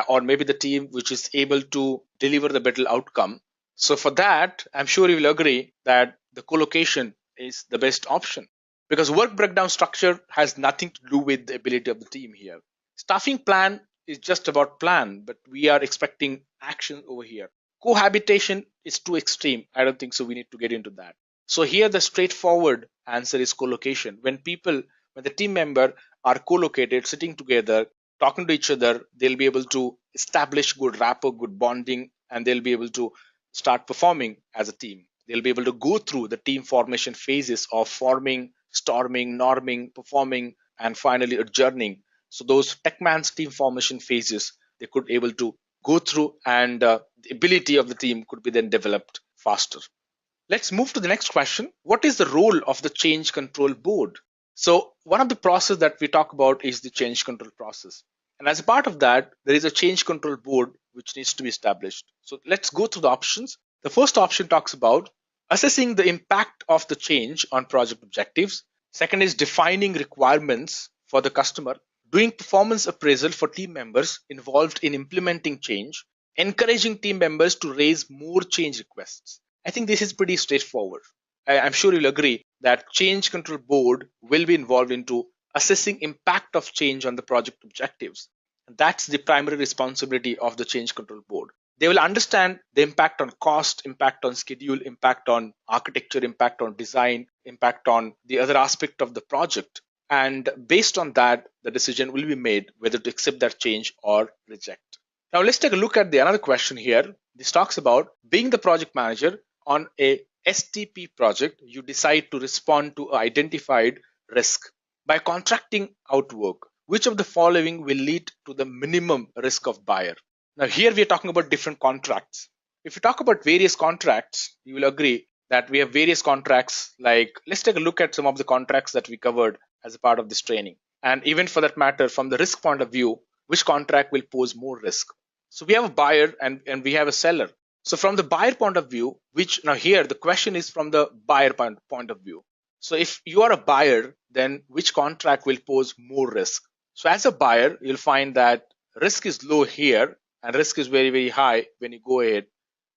or maybe the team which is able to deliver the better outcome. So for that, I'm sure you will agree that the co-location is the best option, because work breakdown structure has nothing to do with the ability of the team here. Staffing plan is just about plan, but we are expecting action over here. Cohabitation is too extreme. I don't think so. We need to get into that. So here the straightforward answer is co-location. When the team member are co-located, sitting together, talking to each other, they'll be able to establish good rapport, good bonding, and they'll be able to start performing as a team. They'll be able to go through the team formation phases of forming, storming, norming, performing, and finally adjourning. So those TechMan's team formation phases, they could able to go through, and the ability of the team could be then developed faster. Let's move to the next question. What is the role of the change control board? So one of the process that we talk about is the change control process. And as a part of that, there is a change control board which needs to be established. So let's go through the options. The first option talks about assessing the impact of the change on project objectives. Second is defining requirements for the customer, doing performance appraisal for team members involved in implementing change, encouraging team members to raise more change requests. I think this is pretty straightforward. I'm sure you'll agree that change control board will be involved into assessing impact of change on the project objectives. That's the primary responsibility of the change control board. They will understand the impact on cost, impact on schedule, impact on architecture, impact on design, impact on the other aspect of the project. And based on that, the decision will be made whether to accept that change or reject. Now let's take a look at the another question here. This talks about being the project manager on a STP project. You decide to respond to an identified risk by contracting out work. Which of the following will lead to the minimum risk of buyer? Now here we are talking about different contracts. If you talk about various contracts, you will agree that we have various contracts. Like, let's take a look at some of the contracts that we covered as a part of this training. And even for that matter, from the risk point of view, which contract will pose more risk? So we have a buyer and we have a seller. So from the buyer point of view, which now here the question is from the buyer point of view. So if you are a buyer, then which contract will pose more risk? So as a buyer, you'll find that risk is low here and risk is very, very high when you go ahead.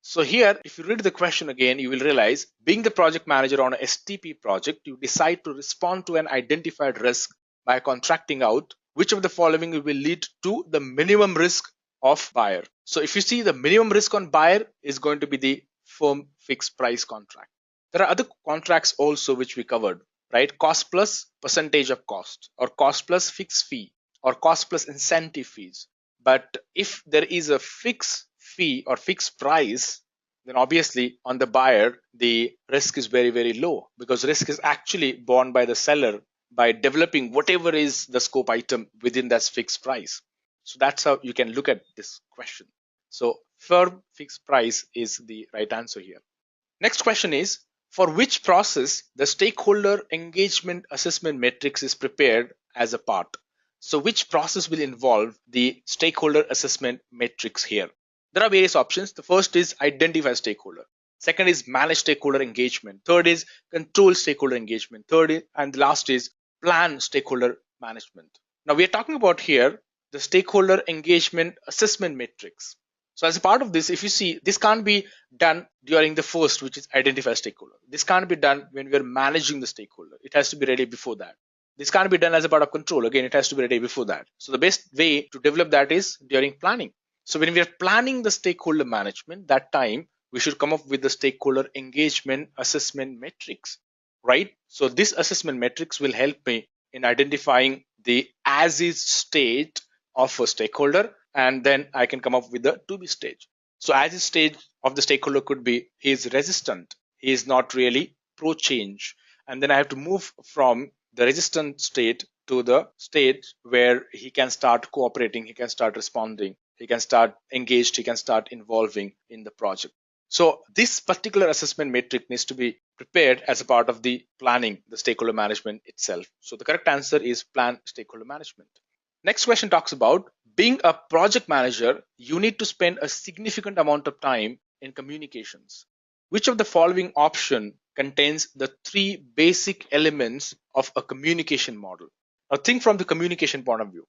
So here, if you read the question again, you will realize being the project manager on a STP project, you decide to respond to an identified risk by contracting out. Which of the following will lead to the minimum risk of buyer? So if you see, the minimum risk on buyer is going to be the firm fixed price contract. There are other contracts also which we covered, right? Cost plus percentage of cost, or cost plus fixed fee, or cost plus incentive fees. But if there is a fixed fee or fixed price, then obviously on the buyer, the risk is very, very low, because risk is actually borne by the seller by developing whatever is the scope item within that fixed price. So that's how you can look at this question. So firm fixed price is the right answer here. Next question is, for which process the stakeholder engagement assessment matrix is prepared as a part? So which process will involve the stakeholder assessment matrix here? There are various options. The first is identify stakeholder. Second is manage stakeholder engagement. Third is control stakeholder engagement. And the last is plan stakeholder management. Now we are talking about here the stakeholder engagement assessment matrix. So as a part of this, if you see, this can't be done during the first, which is identify stakeholder. This can't be done when we are managing the stakeholder. It has to be ready before that. This can't be done as a part of control. Again, it has to be ready before that. So the best way to develop that is during planning. So when we are planning the stakeholder management, that time we should come up with the stakeholder engagement assessment matrix, right? So this assessment matrix will help me in identifying the as is state of a stakeholder, and then I can come up with the to be stage. So as is stage of the stakeholder could be he is resistant, he is not really pro change, and then I have to move from the resistant state to the state where he can start cooperating, he can start responding, he can start engaged, he can start involving in the project. So this particular assessment matrix needs to be prepared as a part of the planning, the stakeholder management itself. So the correct answer is plan stakeholder management. Next question talks about being a project manager, you need to spend a significant amount of time in communications. Which of the following option contains the three basic elements of a communication model? Now think from the communication point of view.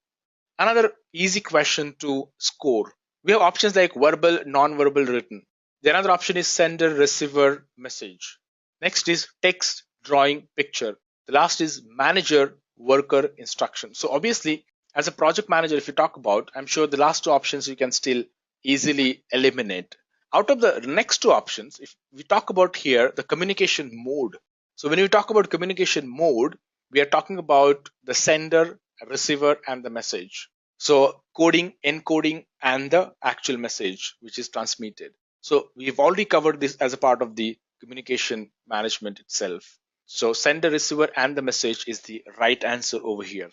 Another easy question to score. We have options like verbal, non-verbal, written. The another option is sender, receiver, message. Next is text, drawing, picture. The last is manager, worker, instruction. So obviously, as a project manager, if you talk about, I'm sure the last two options you can still easily eliminate. Out of the next two options, if we talk about here, the communication mode. So when we talk about communication mode, we are talking about the sender, receiver, and the message. So coding, encoding, and the actual message which is transmitted. So we've already covered this as a part of the communication management itself. So sender, receiver, and the message is the right answer over here.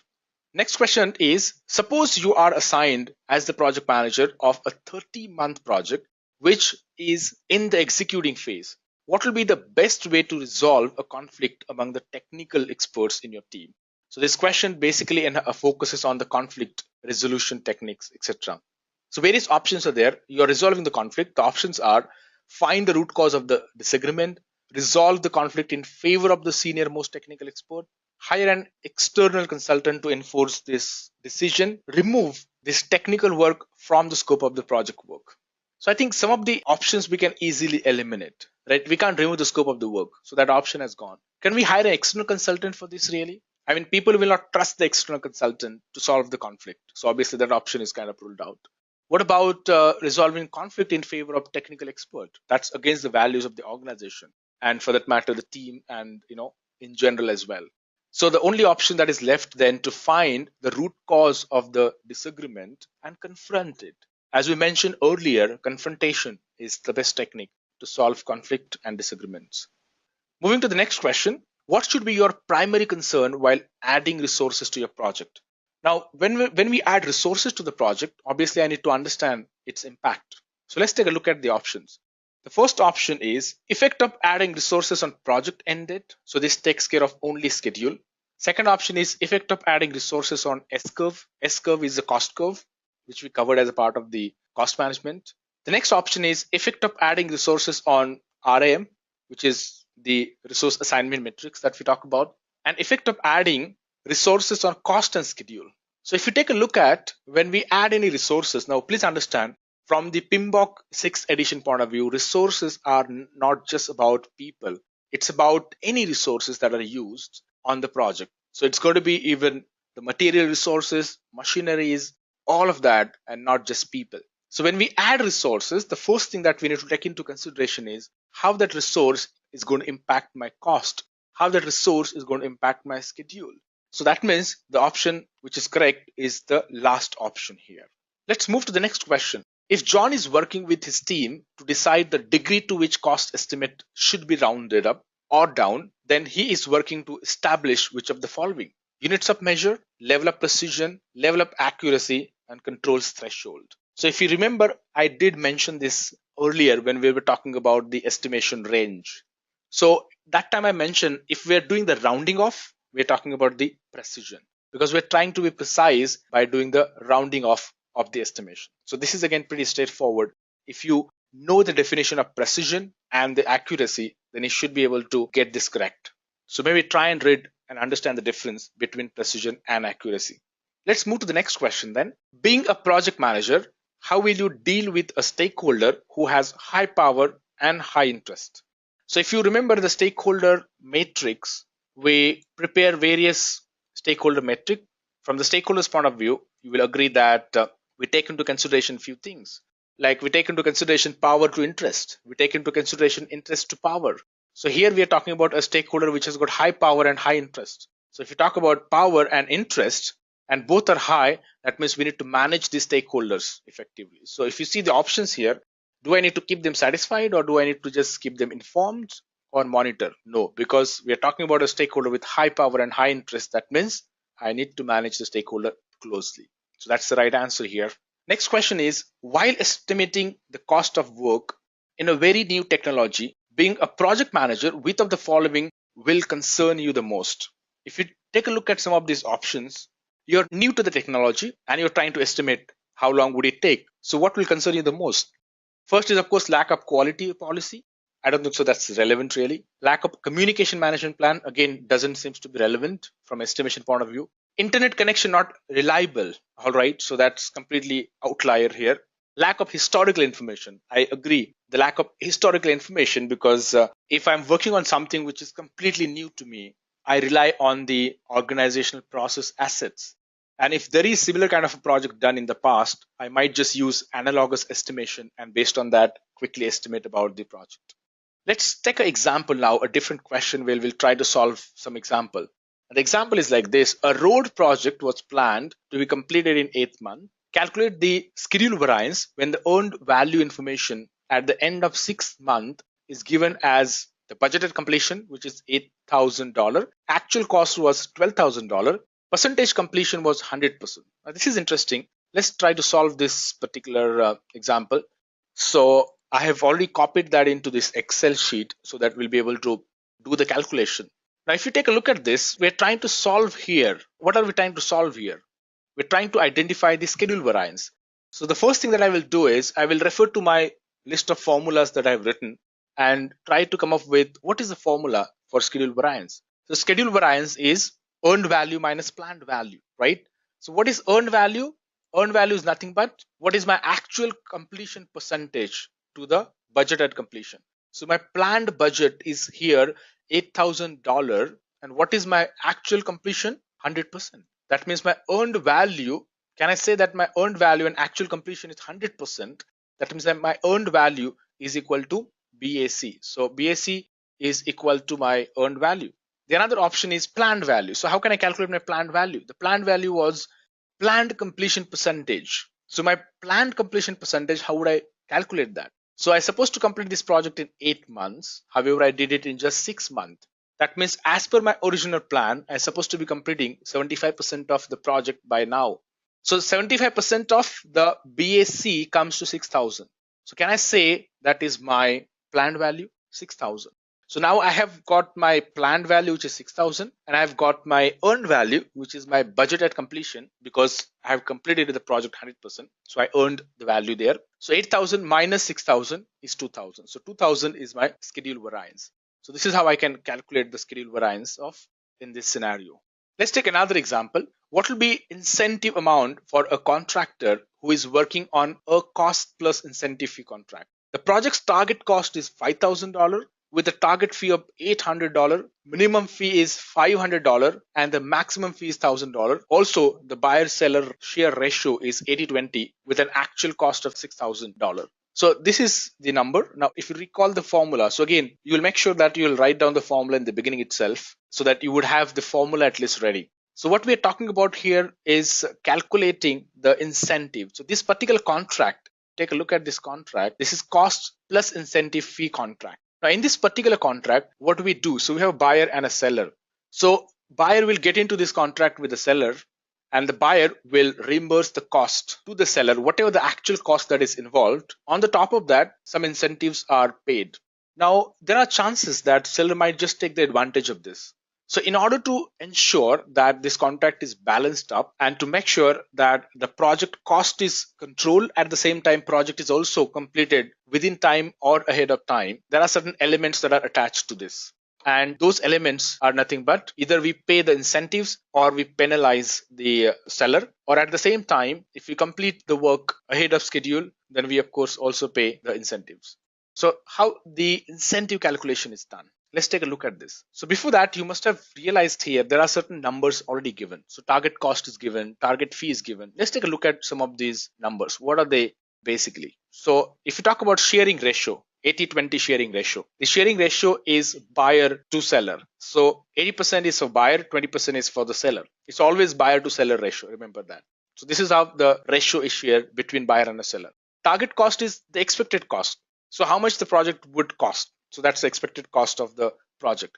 Next question is, suppose you are assigned as the project manager of a 30-month project which is in the executing phase. What will be the best way to resolve a conflict among the technical experts in your team? So this question basically focuses on the conflict resolution techniques, etc. So various options are there. You are resolving the conflict. The options are find the root cause of the disagreement, resolve the conflict in favor of the senior most technical expert, hire an external consultant to enforce this decision, remove this technical work from the scope of the project work. So I think some of the options we can easily eliminate, right? We can't remove the scope of the work. So that option has gone. Can we hire an external consultant for this really? I mean, people will not trust the external consultant to solve the conflict. So obviously that option is kind of ruled out. What about resolving conflict in favor of technical expert? That's against the values of the organization and for that matter, the team and, in general as well. So the only option that is left then to find the root cause of the disagreement and confront it. As we mentioned earlier, confrontation is the best technique to solve conflict and disagreements. Moving to the next question, what should be your primary concern while adding resources to your project? Now, when we add resources to the project, obviously I need to understand its impact. So let's take a look at the options. The first option is effect of adding resources on project end date. So this takes care of only schedule. Second option is effect of adding resources on S-curve. S-curve is the cost curve, which we covered as a part of the cost management. The next option is effect of adding resources on RAM, which is the resource assignment matrix that we talk about, and effect of adding resources on cost and schedule. So if you take a look at when we add any resources, now please understand from the PMBOK 6th edition point of view, resources are not just about people. It's about any resources that are used on the project. So it's going to be even the material resources, machineries, all of that, and not just people. So when we add resources, the first thing that we need to take into consideration is how that resource is going to impact my cost, how that resource is going to impact my schedule. So that means the option which is correct is the last option here. Let's move to the next question. If John is working with his team to decide the degree to which cost estimate should be rounded up or down, then he is working to establish which of the following: units of measure, level of precision, level of accuracy, and controls threshold. So if you remember, I did mention this earlier when we were talking about the estimation range. So that time I mentioned if we're doing the rounding off, we're talking about the precision because we're trying to be precise by doing the rounding off of the estimation. So this is again pretty straightforward. if you know the definition of precision and the accuracy, then you should be able to get this correct. So maybe try and read and understand the difference between precision and accuracy. Let's move to the next question then. Being a project manager, how will you deal with a stakeholder who has high power and high interest? So if you remember the stakeholder matrix, we prepare various stakeholder metric. From the stakeholder's point of view, you will agree that we take into consideration few things. Like we take into consideration power to interest. We take into consideration interest to power. So here we are talking about a stakeholder which has got high power and high interest. So if you talk about power and interest and both are high, that means we need to manage these stakeholders effectively. So if you see the options here, do I need to keep them satisfied or do I need to just keep them informed or monitor? No, because we are talking about a stakeholder with high power and high interest. That means I need to manage the stakeholder closely. So that's the right answer here. Next question is, while estimating the cost of work in a very new technology, being a project manager, which of the following will concern you the most? If you take a look at some of these options, you're new to the technology and you're trying to estimate how long would it take. So what will concern you the most? First is, of course, lack of quality policy. I don't think so that's relevant really. Lack of communication management plan, again, doesn't seem to be relevant from estimation point of view. Internet connection not reliable. All right, so that's completely outlier here. Lack of historical information. I agree. The lack of historical information, because if I'm working on something which is completely new to me, I rely on the organizational process assets. And if there is similar kind of a project done in the past, I might just use analogous estimation and based on that quickly estimate about the project. Let's take an example now, a different question where we'll try to solve some example. And the example is like this. A road project was planned to be completed in 8th month. Calculate the schedule variance when the earned value information at the end of 6th month is given as the budgeted completion, which is $8,000. Actual cost was $12,000. Percentage completion was 100%. Now, this is interesting. Let's try to solve this particular example. So I have already copied that into this Excel sheet so that we'll be able to do the calculation. Now, if you take a look at this, we're trying to solve here. What are we trying to solve here? We're trying to identify the schedule variance. So the first thing that I will do is I will refer to my list of formulas that I've written and try to come up with what is the formula for schedule variance. So schedule variance is earned value minus planned value, right? So what is earned value? Earned value is nothing but what is my actual completion percentage to the budgeted completion. So my planned budget is here $8,000, and what is my actual completion? 100%. That means my earned value, can I say that my earned value and actual completion is 100%? That means that my earned value is equal to BAC. So BAC is equal to my earned value. The another option is planned value. So how can I calculate my planned value? The planned value was planned completion percentage. So my planned completion percentage, how would I calculate that? So I supposed to complete this project in 8 months. However, I did it in just 6 months. That means as per my original plan, I'm supposed to be completing 75% of the project by now. So 75% of the BAC comes to 6,000. So can I say that is my planned value? 6,000. So now I have got my planned value, which is 6,000, and I've got my earned value, which is my budget at completion, because I have completed the project 100%. So I earned the value there. So 8,000 minus 6,000 is 2,000. So 2,000 is my schedule variance. So this is how I can calculate the schedule variance of in this scenario. Let's take another example. What will be incentive amount for a contractor who is working on a cost plus incentive fee contract? The project's target cost is $5,000 with a target fee of $800. Minimum fee is $500 and the maximum fee is $1,000. Also, the buyer-seller share ratio is 80-20 with an actual cost of $6,000. So this is the number. Now, if you recall the formula, so again, you will make sure that you will write down the formula in the beginning itself so that you would have the formula at least ready. So what we are talking about here is calculating the incentive. So this particular contract, take a look at this contract. This is cost plus incentive fee contract. Now in this particular contract, what do we do? So we have a buyer and a seller. So buyer will get into this contract with the seller and the buyer will reimburse the cost to the seller, whatever the actual cost that is involved. On the top of that, some incentives are paid. Now there are chances that seller might just take the advantage of this. So in order to ensure that this contract is balanced up and to make sure that the project cost is controlled, at the same time project is also completed within time or ahead of time, there are certain elements that are attached to this. And those elements are nothing but either we pay the incentives or we penalize the seller, or at the same time, if we complete the work ahead of schedule, then we of course also pay the incentives. So how the incentive calculation is done? Let's take a look at this. So before that, you must have realized here there are certain numbers already given. So target cost is given, target fee is given. Let's take a look at some of these numbers. What are they basically? So if you talk about sharing ratio, 80-20 sharing ratio. The sharing ratio is buyer to seller. So 80% is for buyer, 20% is for the seller. It's always buyer to seller ratio. Remember that. So this is how the ratio is shared between buyer and a seller. Target cost is the expected cost. So how much the project would cost. So that's the expected cost of the project.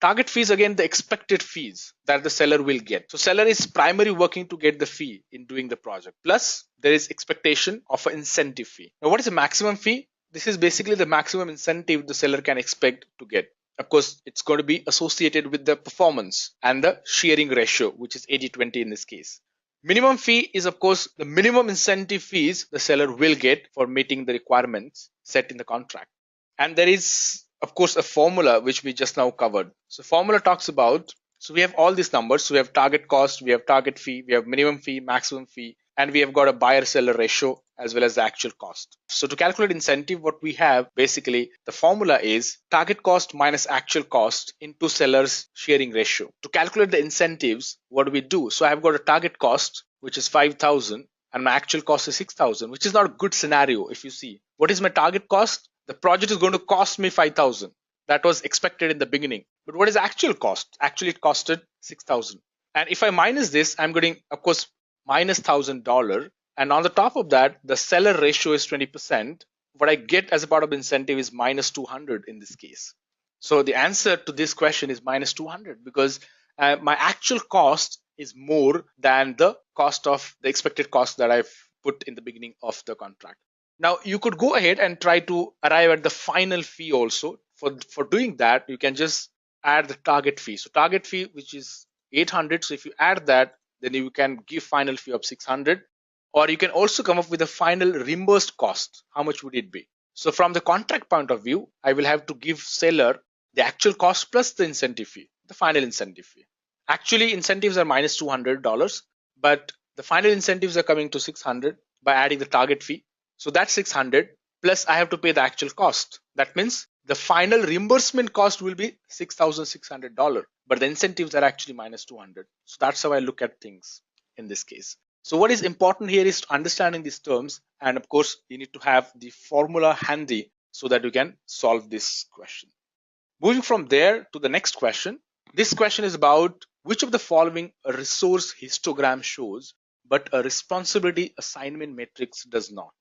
Target fees, again, the expected fees that the seller will get. So seller is primarily working to get the fee in doing the project. Plus there is expectation of an incentive fee. Now what is the maximum fee? This is basically the maximum incentive the seller can expect to get. Of course, it's going to be associated with the performance and the sharing ratio, which is 80-20 in this case. Minimum fee is of course the minimum incentive fees the seller will get for meeting the requirements set in the contract. And there is of course a formula which we just now covered. So formula talks about, so we have all these numbers. So we have target cost, we have target fee, we have minimum fee, maximum fee, and we have got a buyer seller ratio as well as the actual cost. So to calculate incentive, what we have basically, the formula is target cost minus actual cost into seller's sharing ratio. To calculate the incentives, what do we do? So I've got a target cost which is 5,000 and my actual cost is 6,000, which is not a good scenario. If you see, what is my target cost? The project is going to cost me 5,000. That was expected in the beginning. But what is the actual cost? Actually, it costed 6,000. And if I minus this, I'm getting, of course, minus $1,000. And on the top of that, the seller ratio is 20%. What I get as a part of the incentive is minus 200 in this case. So the answer to this question is minus 200 because my actual cost is more than the cost of the expected cost that I've put in the beginning of the contract. Now you could go ahead and try to arrive at the final fee also. For doing that, you can just add the target fee. So target fee, which is 800. So if you add that, then you can give final fee of 600. Or you can also come up with a final reimbursed cost. How much would it be? So from the contract point of view, I will have to give seller the actual cost plus the incentive fee, the final incentive fee. Actually, incentives are minus $200, but the final incentives are coming to 600 by adding the target fee. So that's 600 plus I have to pay the actual cost. That means the final reimbursement cost will be $6,600, but the incentives are actually minus 200. So that's how I look at things in this case. So what is important here is understanding these terms, and of course you need to have the formula handy so that you can solve this question. Moving from there to the next question. This question is about which of the following a resource histogram shows but a responsibility assignment matrix does not.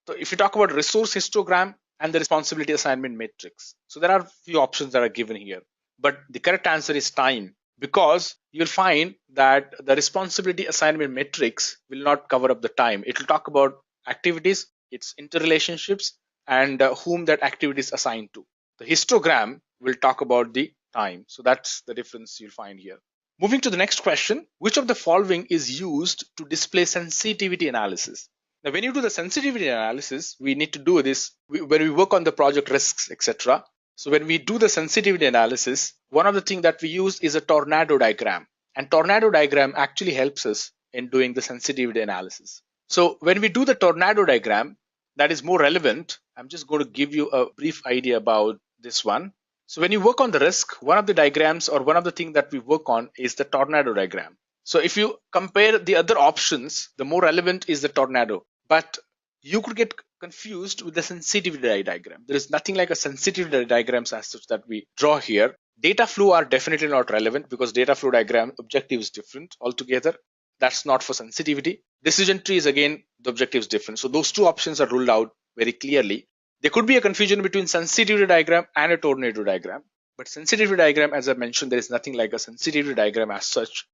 So if you talk about resource histogram and the responsibility assignment matrix, so there are a few options that are given here, but the correct answer is time, because you'll find that the responsibility assignment matrix will not cover up the time. It will talk about activities, its interrelationships, and whom that activity is assigned to. The histogram will talk about the time. So that's the difference you'll find here. Moving to the next question, which of the following is used to display sensitivity analysis? Now, when you do the sensitivity analysis, we need to do this when we work on the project risks, etc. So when we do the sensitivity analysis, one of the things that we use is a tornado diagram. And tornado diagram actually helps us in doing the sensitivity analysis. So when we do the tornado diagram, that is more relevant. I'm just going to give you a brief idea about this one. So when you work on the risk, one of the diagrams or one of the things that we work on is the tornado diagram. So if you compare the other options, the more relevant is the tornado. But you could get confused with the sensitivity diagram. There is nothing like a sensitivity diagrams as such that we draw here. Data flow are definitely not relevant because data flow diagram objective is different altogether. That's not for sensitivity. Decision tree is again, the objective is different. So those two options are ruled out very clearly. There could be a confusion between sensitivity diagram and a tornado diagram. But sensitivity diagram, as I mentioned, there is nothing like a sensitivity diagram as such.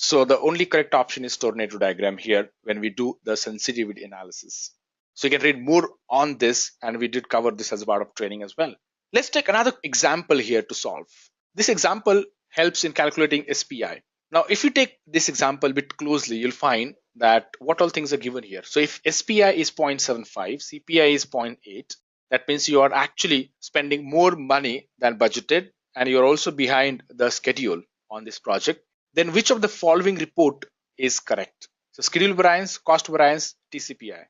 So the only correct option is tornado diagram here when we do the sensitivity analysis. So you can read more on this, and we did cover this as a part of training as well. Let's take another example here to solve. This example helps in calculating SPI. Now, if you take this example a bit closely, you'll find that what all things are given here. So if SPI is 0.75, CPI is 0.8, that means you are actually spending more money than budgeted, and you're also behind the schedule on this project. Then which of the following report is correct? So schedule variance, cost variance, TCPI.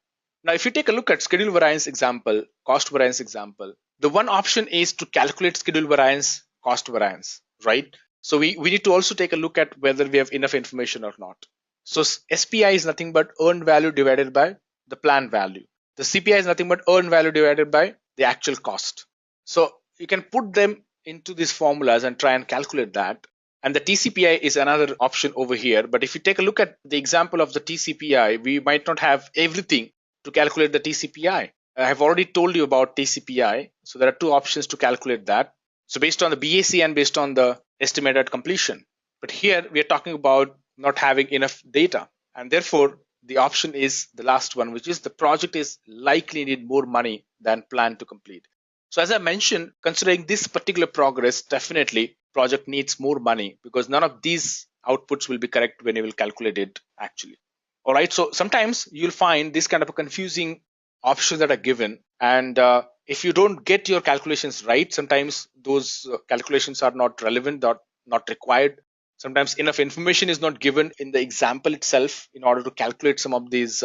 Now, if you take a look at schedule variance example, cost variance example, the one option is to calculate schedule variance, cost variance, right? So we need to also take a look at whether we have enough information or not. So SPI is nothing but earned value divided by the planned value. The CPI is nothing but earned value divided by the actual cost. So you can put them into these formulas and try and calculate that. And the TCPI is another option over here. But if you take a look at the example of the TCPI, we might not have everything to calculate the TCPI. I have already told you about TCPI. So there are two options to calculate that. So based on the BAC and based on the estimated completion. But here we are talking about not having enough data. And therefore, the option is the last one, which is the project is likely need more money than planned to complete. So as I mentioned, considering this particular progress, definitely project needs more money because none of these outputs will be correct when you will calculate it actually. All right. So sometimes you'll find this kind of a confusing options that are given, and if you don't get your calculations right, sometimes those calculations are not relevant or not required. Sometimes enough information is not given in the example itself in order to calculate some of these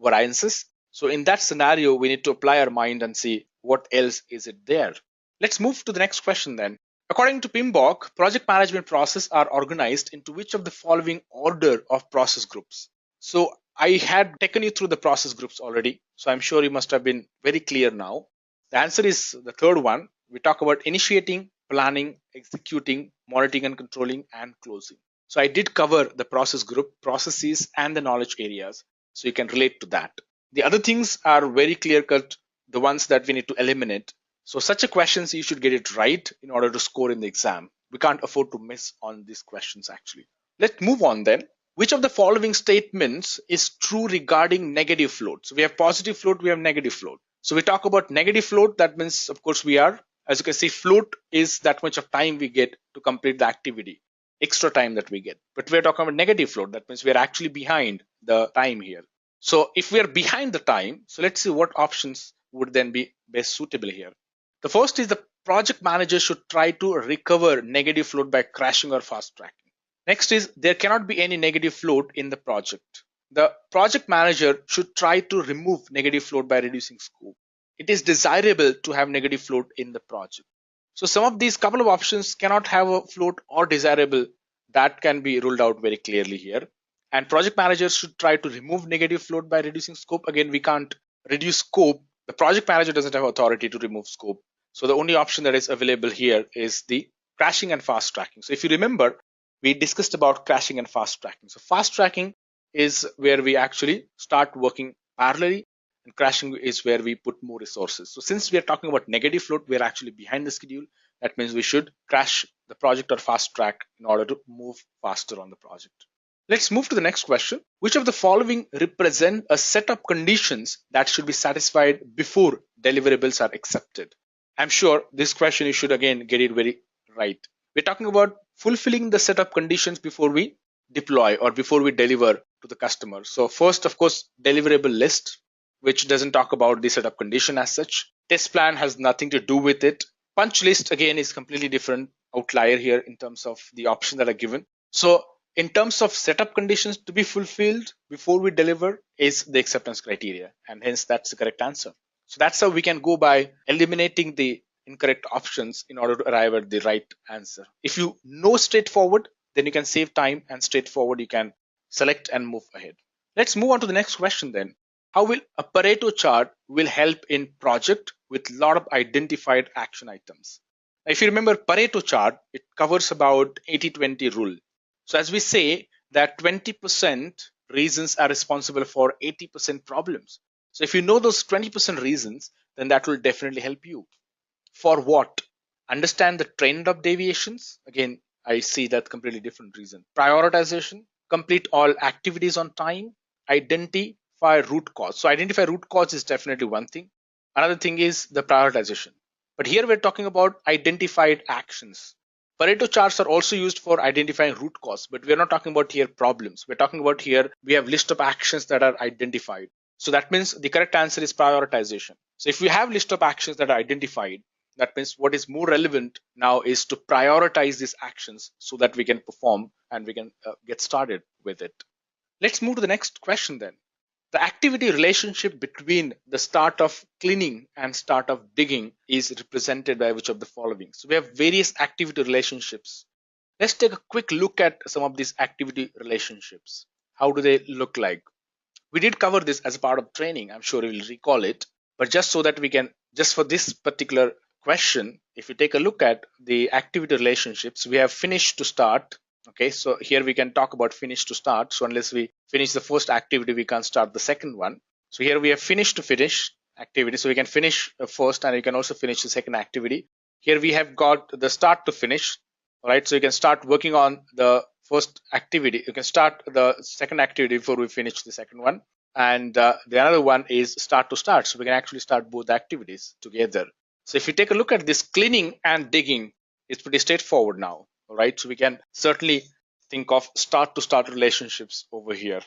variances. So in that scenario, we need to apply our mind and see what else is it there. Let's move to the next question then. According to PMBOK, project management process are organized into which of the following order of process groups? So I had taken you through the process groups already, so I'm sure you must have been very clear now. The answer is the third one. We talk about initiating, planning, executing, monitoring and controlling, and closing. So I did cover the process group, processes, and the knowledge areas, so you can relate to that. The other things are very clear cut, the ones that we need to eliminate. So such a questions, you should get it right in order to score in the exam. We can't afford to miss on these questions actually. Let's move on then. Which of the following statements is true regarding negative float? So we have positive float, we have negative float. So we talk about negative float, that means of course we are, as you can see, float is that much of time we get to complete the activity, extra time that we get. But we're talking about negative float, that means we're actually behind the time here. So if we are behind the time, so let's see what options would then be best suitable here. The first is the project manager should try to recover negative float by crashing or fast tracking. Next is there cannot be any negative float in the project. The project manager should try to remove negative float by reducing scope. It is desirable to have negative float in the project. So some of these couple of options cannot have a float or desirable. That can be ruled out very clearly here. And project managers should try to remove negative float by reducing scope. Again, we can't reduce scope. The project manager doesn't have authority to remove scope. So the only option that is available here is the crashing and fast tracking. So if you remember, we discussed about crashing and fast tracking. So fast tracking is where we actually start working parallelly, and crashing is where we put more resources. So since we are talking about negative float, we are actually behind the schedule. That means we should crash the project or fast track in order to move faster on the project. Let's move to the next question. Which of the following represent a set of conditions that should be satisfied before deliverables are accepted? I'm sure this question you should again get it very right. We're talking about fulfilling the set of conditions before we deploy or before we deliver to the customer. So first, of course, deliverable list, which doesn't talk about the set of condition as such. Test plan has nothing to do with it. Punch list again is completely different outlier here in terms of the options that are given. So in terms of setup conditions to be fulfilled before we deliver is the acceptance criteria, and hence that's the correct answer. So that's how we can go by eliminating the incorrect options in order to arrive at the right answer. If you know straightforward, then you can save time, and straightforward you can select and move ahead. Let's move on to the next question then. How will a Pareto chart will help in project with a lot of identified action items? Now, if you remember Pareto chart, it covers about 80-20 rule. So as we say that 20% reasons are responsible for 80% problems. So if you know those 20% reasons, then that will definitely help you. For what? Understand the trend of deviations. Again, I see that completely different reason. Prioritization, complete all activities on time, identify root cause. So identify root cause is definitely one thing. Another thing is the prioritization. But here we're talking about identified actions. Pareto charts are also used for identifying root cause, but we're not talking about here problems. We're talking about here we have list of actions that are identified. So that means the correct answer is prioritization. So if we have list of actions that are identified, that means what is more relevant now is to prioritize these actions so that we can perform and we can get started with it. Let's move to the next question then. The activity relationship between the start of cleaning and start of digging is represented by which of the following? So we have various activity relationships. Let's take a quick look at some of these activity relationships. How do they look like? We did cover this as a part of training. I'm sure you will recall it. But just so that we can, just for this particular question, if you take a look at the activity relationships, we have finish to start. Okay, so here we can talk about finish to start. So unless we finish the first activity, we can't start the second one. So here we have finish to finish activity. So we can finish the first and you can also finish the second activity. Here we have got the start to finish. All right, so you can start working on the first activity. You can start the second activity before we finish the second one. And the other one is start to start. So we can actually start both activities together. So if you take a look at this cleaning and digging, it's pretty straightforward now. All right, so we can certainly think of start to start relationships over here.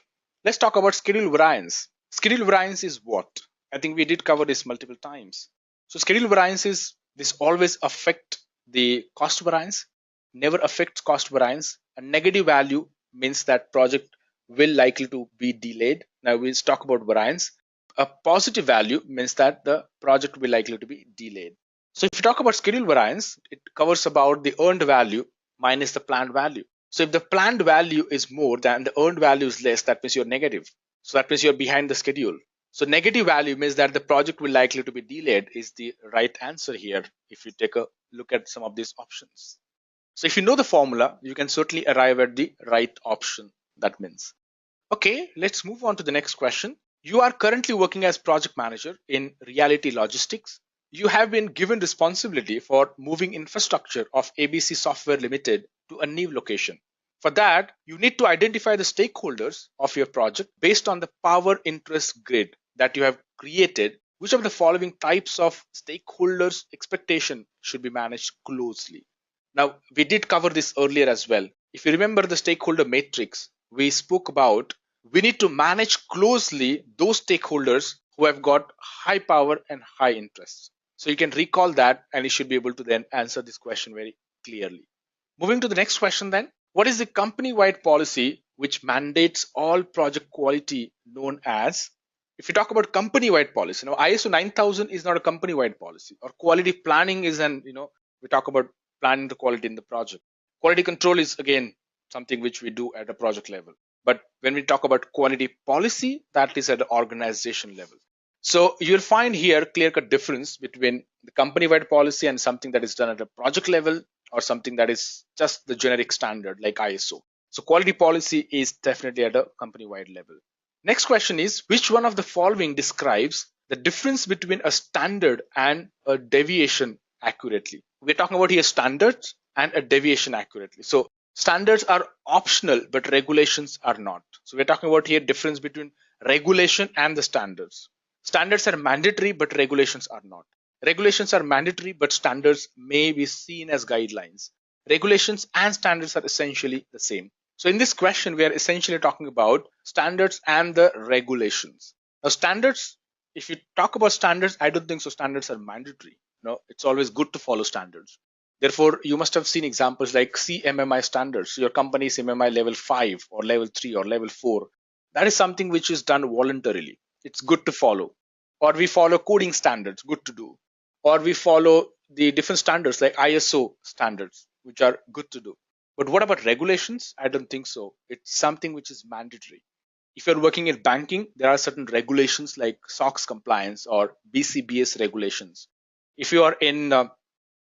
Let's talk about schedule variance. Schedule variance is what? I think we did cover this multiple times. So schedule variance is this always affect the cost variance, never affects cost variance. A negative value means that project will likely to be delayed. Now we'll talk about variance. A positive value means that the project will likely to be delayed. So if you talk about schedule variance, it covers about the earned value minus the planned value. So if the planned value is more than the earned value is less, that means you're negative. So that means you're behind the schedule. So negative value means that the project will likely to be delayed is the right answer here if you take a look at some of these options. So if you know the formula, you can certainly arrive at the right option. That means. Okay, let's move on to the next question. You are currently working as project manager in Reality Logistics. You have been given responsibility for moving infrastructure of ABC Software Limited to a new location. For that, you need to identify the stakeholders of your project based on the power interest grid that you have created. Which of the following types of stakeholders expectation should be managed closely? Now, we did cover this earlier as well. If you remember the stakeholder matrix, we spoke about we need to manage closely those stakeholders who have got high power and high interests. So you can recall that and you should be able to then answer this question very clearly. Moving to the next question then, what is the company-wide policy which mandates all project quality known as? If you talk about company-wide policy, now ISO 9000 is not a company-wide policy, or quality planning is we talk about planning the quality in the project. Quality control is again something which we do at a project level. But when we talk about quality policy, that is at the organization level. So you'll find here clear-cut difference between the company-wide policy and something that is done at a project level or something that is just the generic standard like ISO. So quality policy is definitely at a company-wide level. Next question is, which one of the following describes the difference between a standard and a deviation accurately? We're talking about here standards and a deviation accurately. So standards are optional, but regulations are not. So we're talking about here difference between regulation and the standards. Standards are mandatory, but regulations are not. Regulations are mandatory, but standards may be seen as guidelines. Regulations and standards are essentially the same. So in this question, we are essentially talking about standards and the regulations. Now standards, if you talk about standards, I don't think so standards are mandatory. No, it's always good to follow standards. Therefore, you must have seen examples like CMMI standards. Your company is MMI level 5 or level 3 or level 4. That is something which is done voluntarily. It's good to follow. Or we follow coding standards, good to do. Or we follow the different standards like ISO standards, which are good to do. But what about regulations? I don't think so. It's something which is mandatory. If you're working in banking, there are certain regulations like SOX compliance or BCBS regulations. If you are in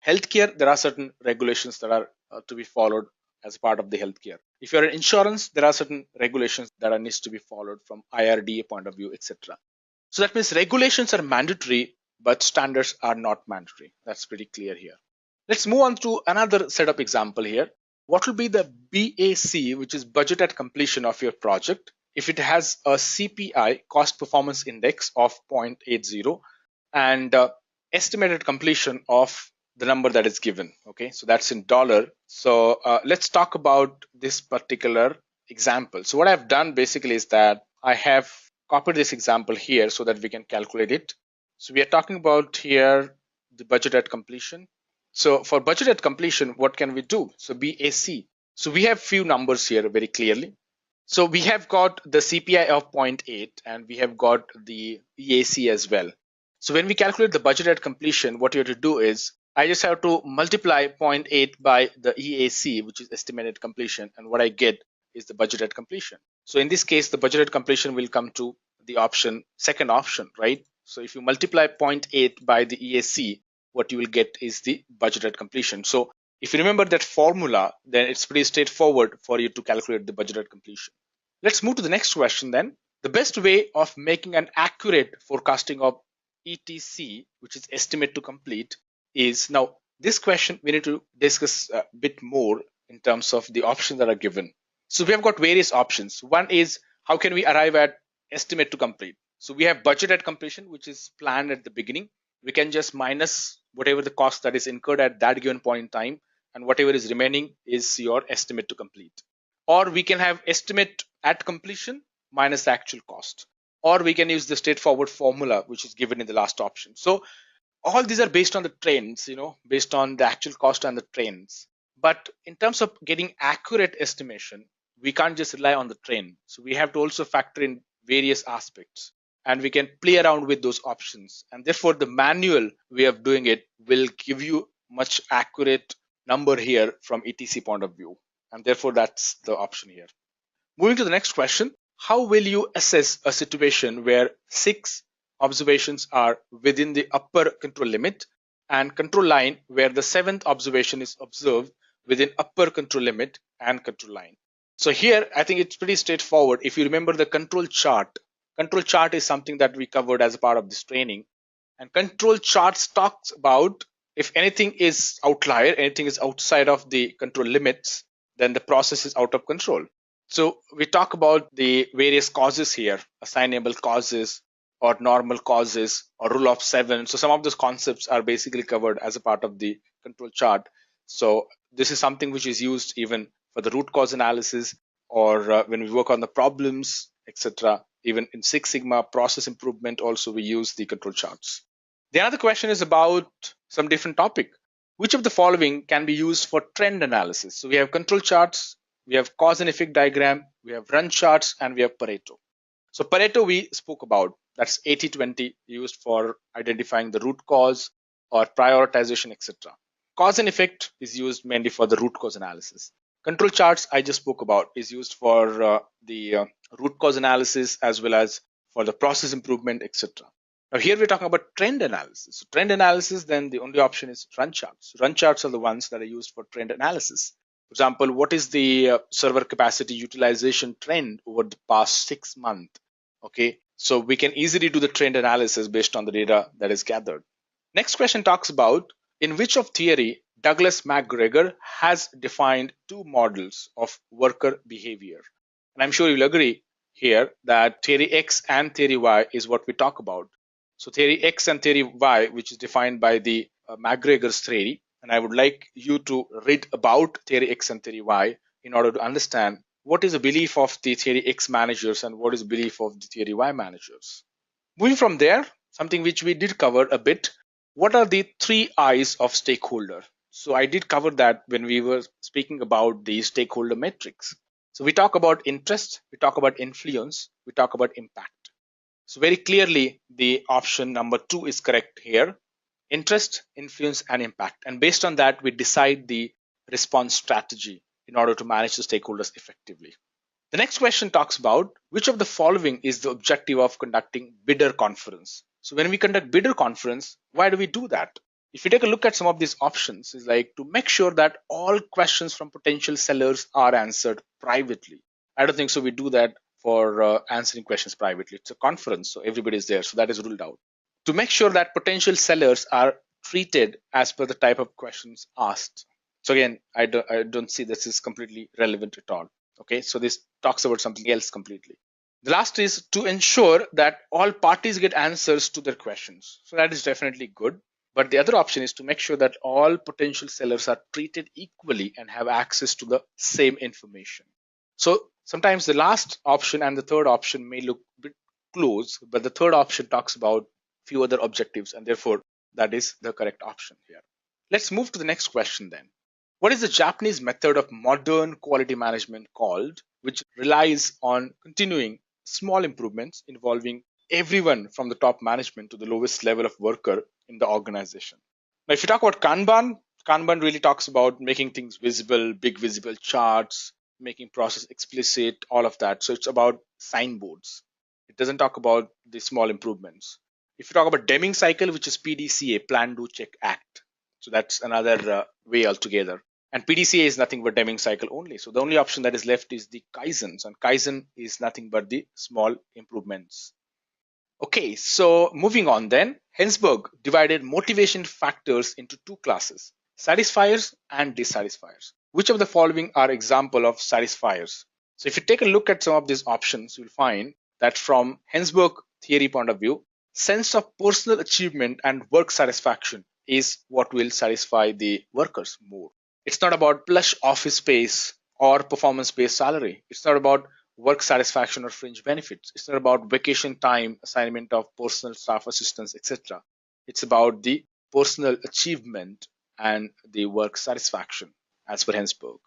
healthcare, there are certain regulations that are to be followed as part of the healthcare. If you're in insurance, there are certain regulations that are needs to be followed from IRDA point of view, etc. So that means regulations are mandatory, but standards are not mandatory. That's pretty clear here. Let's move on to another setup example here. What will be the BAC, which is budget at completion of your project, if it has a CPI, cost performance index of 0.80 and estimated completion of the number that is given. Okay, so that's in dollar. So let's talk about this particular example. So what I've done basically is that I have copied this example here so that we can calculate it. So we are talking about here the budget at completion. So for budget at completion, what can we do? So BAC. So we have few numbers here very clearly. So we have got the CPI of 0.8 and we have got the EAC as well. So when we calculate the budget at completion, what you have to do is I just have to multiply 0.8 by the EAC, which is estimated completion, and what I get is the budget at completion. So in this case, the budget at completion will come to the option, second option, right? So if you multiply 0.8 by the EAC, what you will get is the budget at completion. So if you remember that formula, then it's pretty straightforward for you to calculate the budget at completion. Let's move to the next question then. The best way of making an accurate forecasting of ETC, which is estimate to complete, is now this question we need to discuss a bit more in terms of the options that are given. So we have got various options. One is how can we arrive at estimate to complete? So we have budget at completion, which is planned at the beginning. We can just minus whatever the cost that is incurred at that given point in time, and whatever is remaining is your estimate to complete. Or we can have estimate at completion minus the actual cost. Or we can use the straightforward formula which is given in the last option. So all these are based on the trends, based on the actual cost and the trends. But in terms of getting accurate estimation, we can't just rely on the trend. So we have to also factor in various aspects, and we can play around with those options. And therefore the manual way of doing it will give you much accurate number here from ETC point of view. And therefore that's the option here. Moving to the next question, how will you assess a situation where 6 observations are within the upper control limit and control line where the 7th observation is observed within upper control limit and control line? So here I think it's pretty straightforward. If you remember the control chart is something that we covered as a part of this training, and control charts talks about if anything is outlier, anything is outside of the control limits, then the process is out of control. So we talk about the various causes here, assignable causes or normal causes or rule of 7. So some of those concepts are basically covered as a part of the control chart. So this is something which is used even for the root cause analysis or when we work on the problems, etc. Even in Six Sigma process improvement also we use the control charts. The other question is about some different topic. Which of the following can be used for trend analysis? So we have control charts, we have cause and effect diagram, we have run charts, and we have Pareto. So Pareto we spoke about, that's 80-20 used for identifying the root cause or prioritization, etc. Cause and effect is used mainly for the root cause analysis. Control charts I just spoke about is used for the root cause analysis as well as for the process improvement, etc. Now here we're talking about trend analysis. So trend analysis, then the only option is run charts. Run charts are the ones that are used for trend analysis. For example, what is the server capacity utilization trend over the past 6 months? Okay, so we can easily do the trend analysis based on the data that is gathered. Next question talks about in which of theory Douglas McGregor has defined 2 models of worker behavior. And I'm sure you'll agree here that theory X and theory Y is what we talk about. So theory X and theory Y, which is defined by the McGregor's theory. And I would like you to read about theory X and theory Y in order to understand what is the belief of the theory X managers and what is the belief of the theory Y managers. Moving from there, something which we did cover a bit, what are the 3 I's of stakeholder? So I did cover that when we were speaking about the stakeholder metrics. So we talk about interest, we talk about influence, we talk about impact. So very clearly the option number 2 is correct here. Interest, influence, and impact. And based on that, we decide the response strategy in order to manage the stakeholders effectively. The next question talks about which of the following is the objective of conducting bidder conference. So when we conduct bidder conference, why do we do that? If you take a look at some of these options, is like to make sure that all questions from potential sellers are answered privately. I don't think so we do that for answering questions privately. It's a conference, so everybody is there, so that is ruled out. To make sure that potential sellers are treated as per the type of questions asked. So again, I don't see this is completely relevant at all. Okay, so this talks about something else completely. The last is to ensure that all parties get answers to their questions. So that is definitely good. But the other option is to make sure that all potential sellers are treated equally and have access to the same information. So sometimes the last option and the third option may look a bit close, but the third option talks about few other objectives, and therefore that is the correct option here. Let's move to the next question then. What is the Japanese method of modern quality management called, which relies on continuing small improvements involving everyone from the top management to the lowest level of worker in the organization? Now, if you talk about Kanban really talks about making things visible, big visible charts, making process explicit, all of that. So it's about signboards. It doesn't talk about the small improvements. If you talk about Deming cycle, which is PDCA, plan, do, check, act. So that's another way altogether. And PDCA is nothing but Deming cycle only. So the only option that is left is the Kaizens, and Kaizen is nothing but the small improvements. Okay, so moving on then, Ħēnsberg divided motivation factors into two classes, satisfiers and dissatisfiers. Which of the following are example of satisfiers? So if you take a look at some of these options, you'll find that from Ħēnsberg theory point of view, sense of personal achievement and work satisfaction is what will satisfy the workers more. It's not about plush office space or performance-based salary. It's not about work satisfaction or fringe benefits. It's not about vacation time, assignment of personal staff assistants, etc. It's about the personal achievement and the work satisfaction as per Ħēnsberg.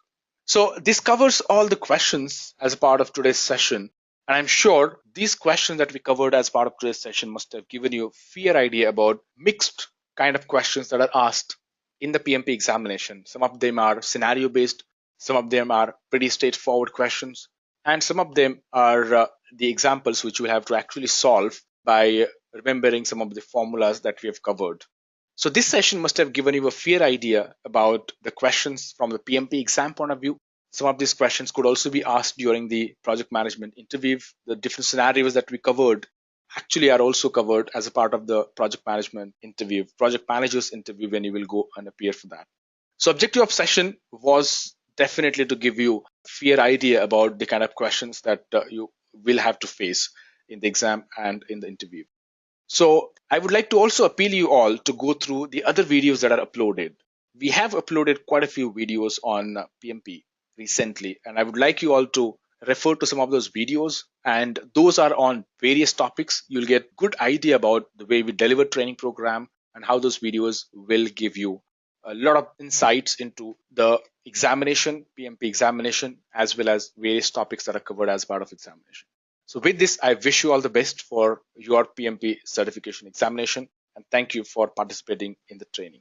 So this covers all the questions as a part of today's session. And I'm sure these questions that we covered as part of today's session must have given you a fair idea about mixed kind of questions that are asked in the PMP examination. Some of them are scenario based, some of them are pretty straightforward questions, and some of them are the examples which you have to actually solve by remembering some of the formulas that we have covered. So this session must have given you a fair idea about the questions from the PMP exam point of view. Some of these questions could also be asked during the project management interview. The different scenarios that we covered actually are also covered as a part of the project management interview, project manager's interview, when you will go and appear for that. So objective of session was definitely to give you a fair idea about the kind of questions that you will have to face in the exam and in the interview. So I would like to also appeal you all to go through the other videos that are uploaded. We have uploaded quite a few videos on PMP recently, and I would like you all to refer to some of those videos, and those are on various topics. You'll get good idea about the way we deliver training program and how those videos will give you a lot of insights into the examination, PMP examination, as well as various topics that are covered as part of examination. So with this, I wish you all the best for your PMP certification examination, and thank you for participating in the training.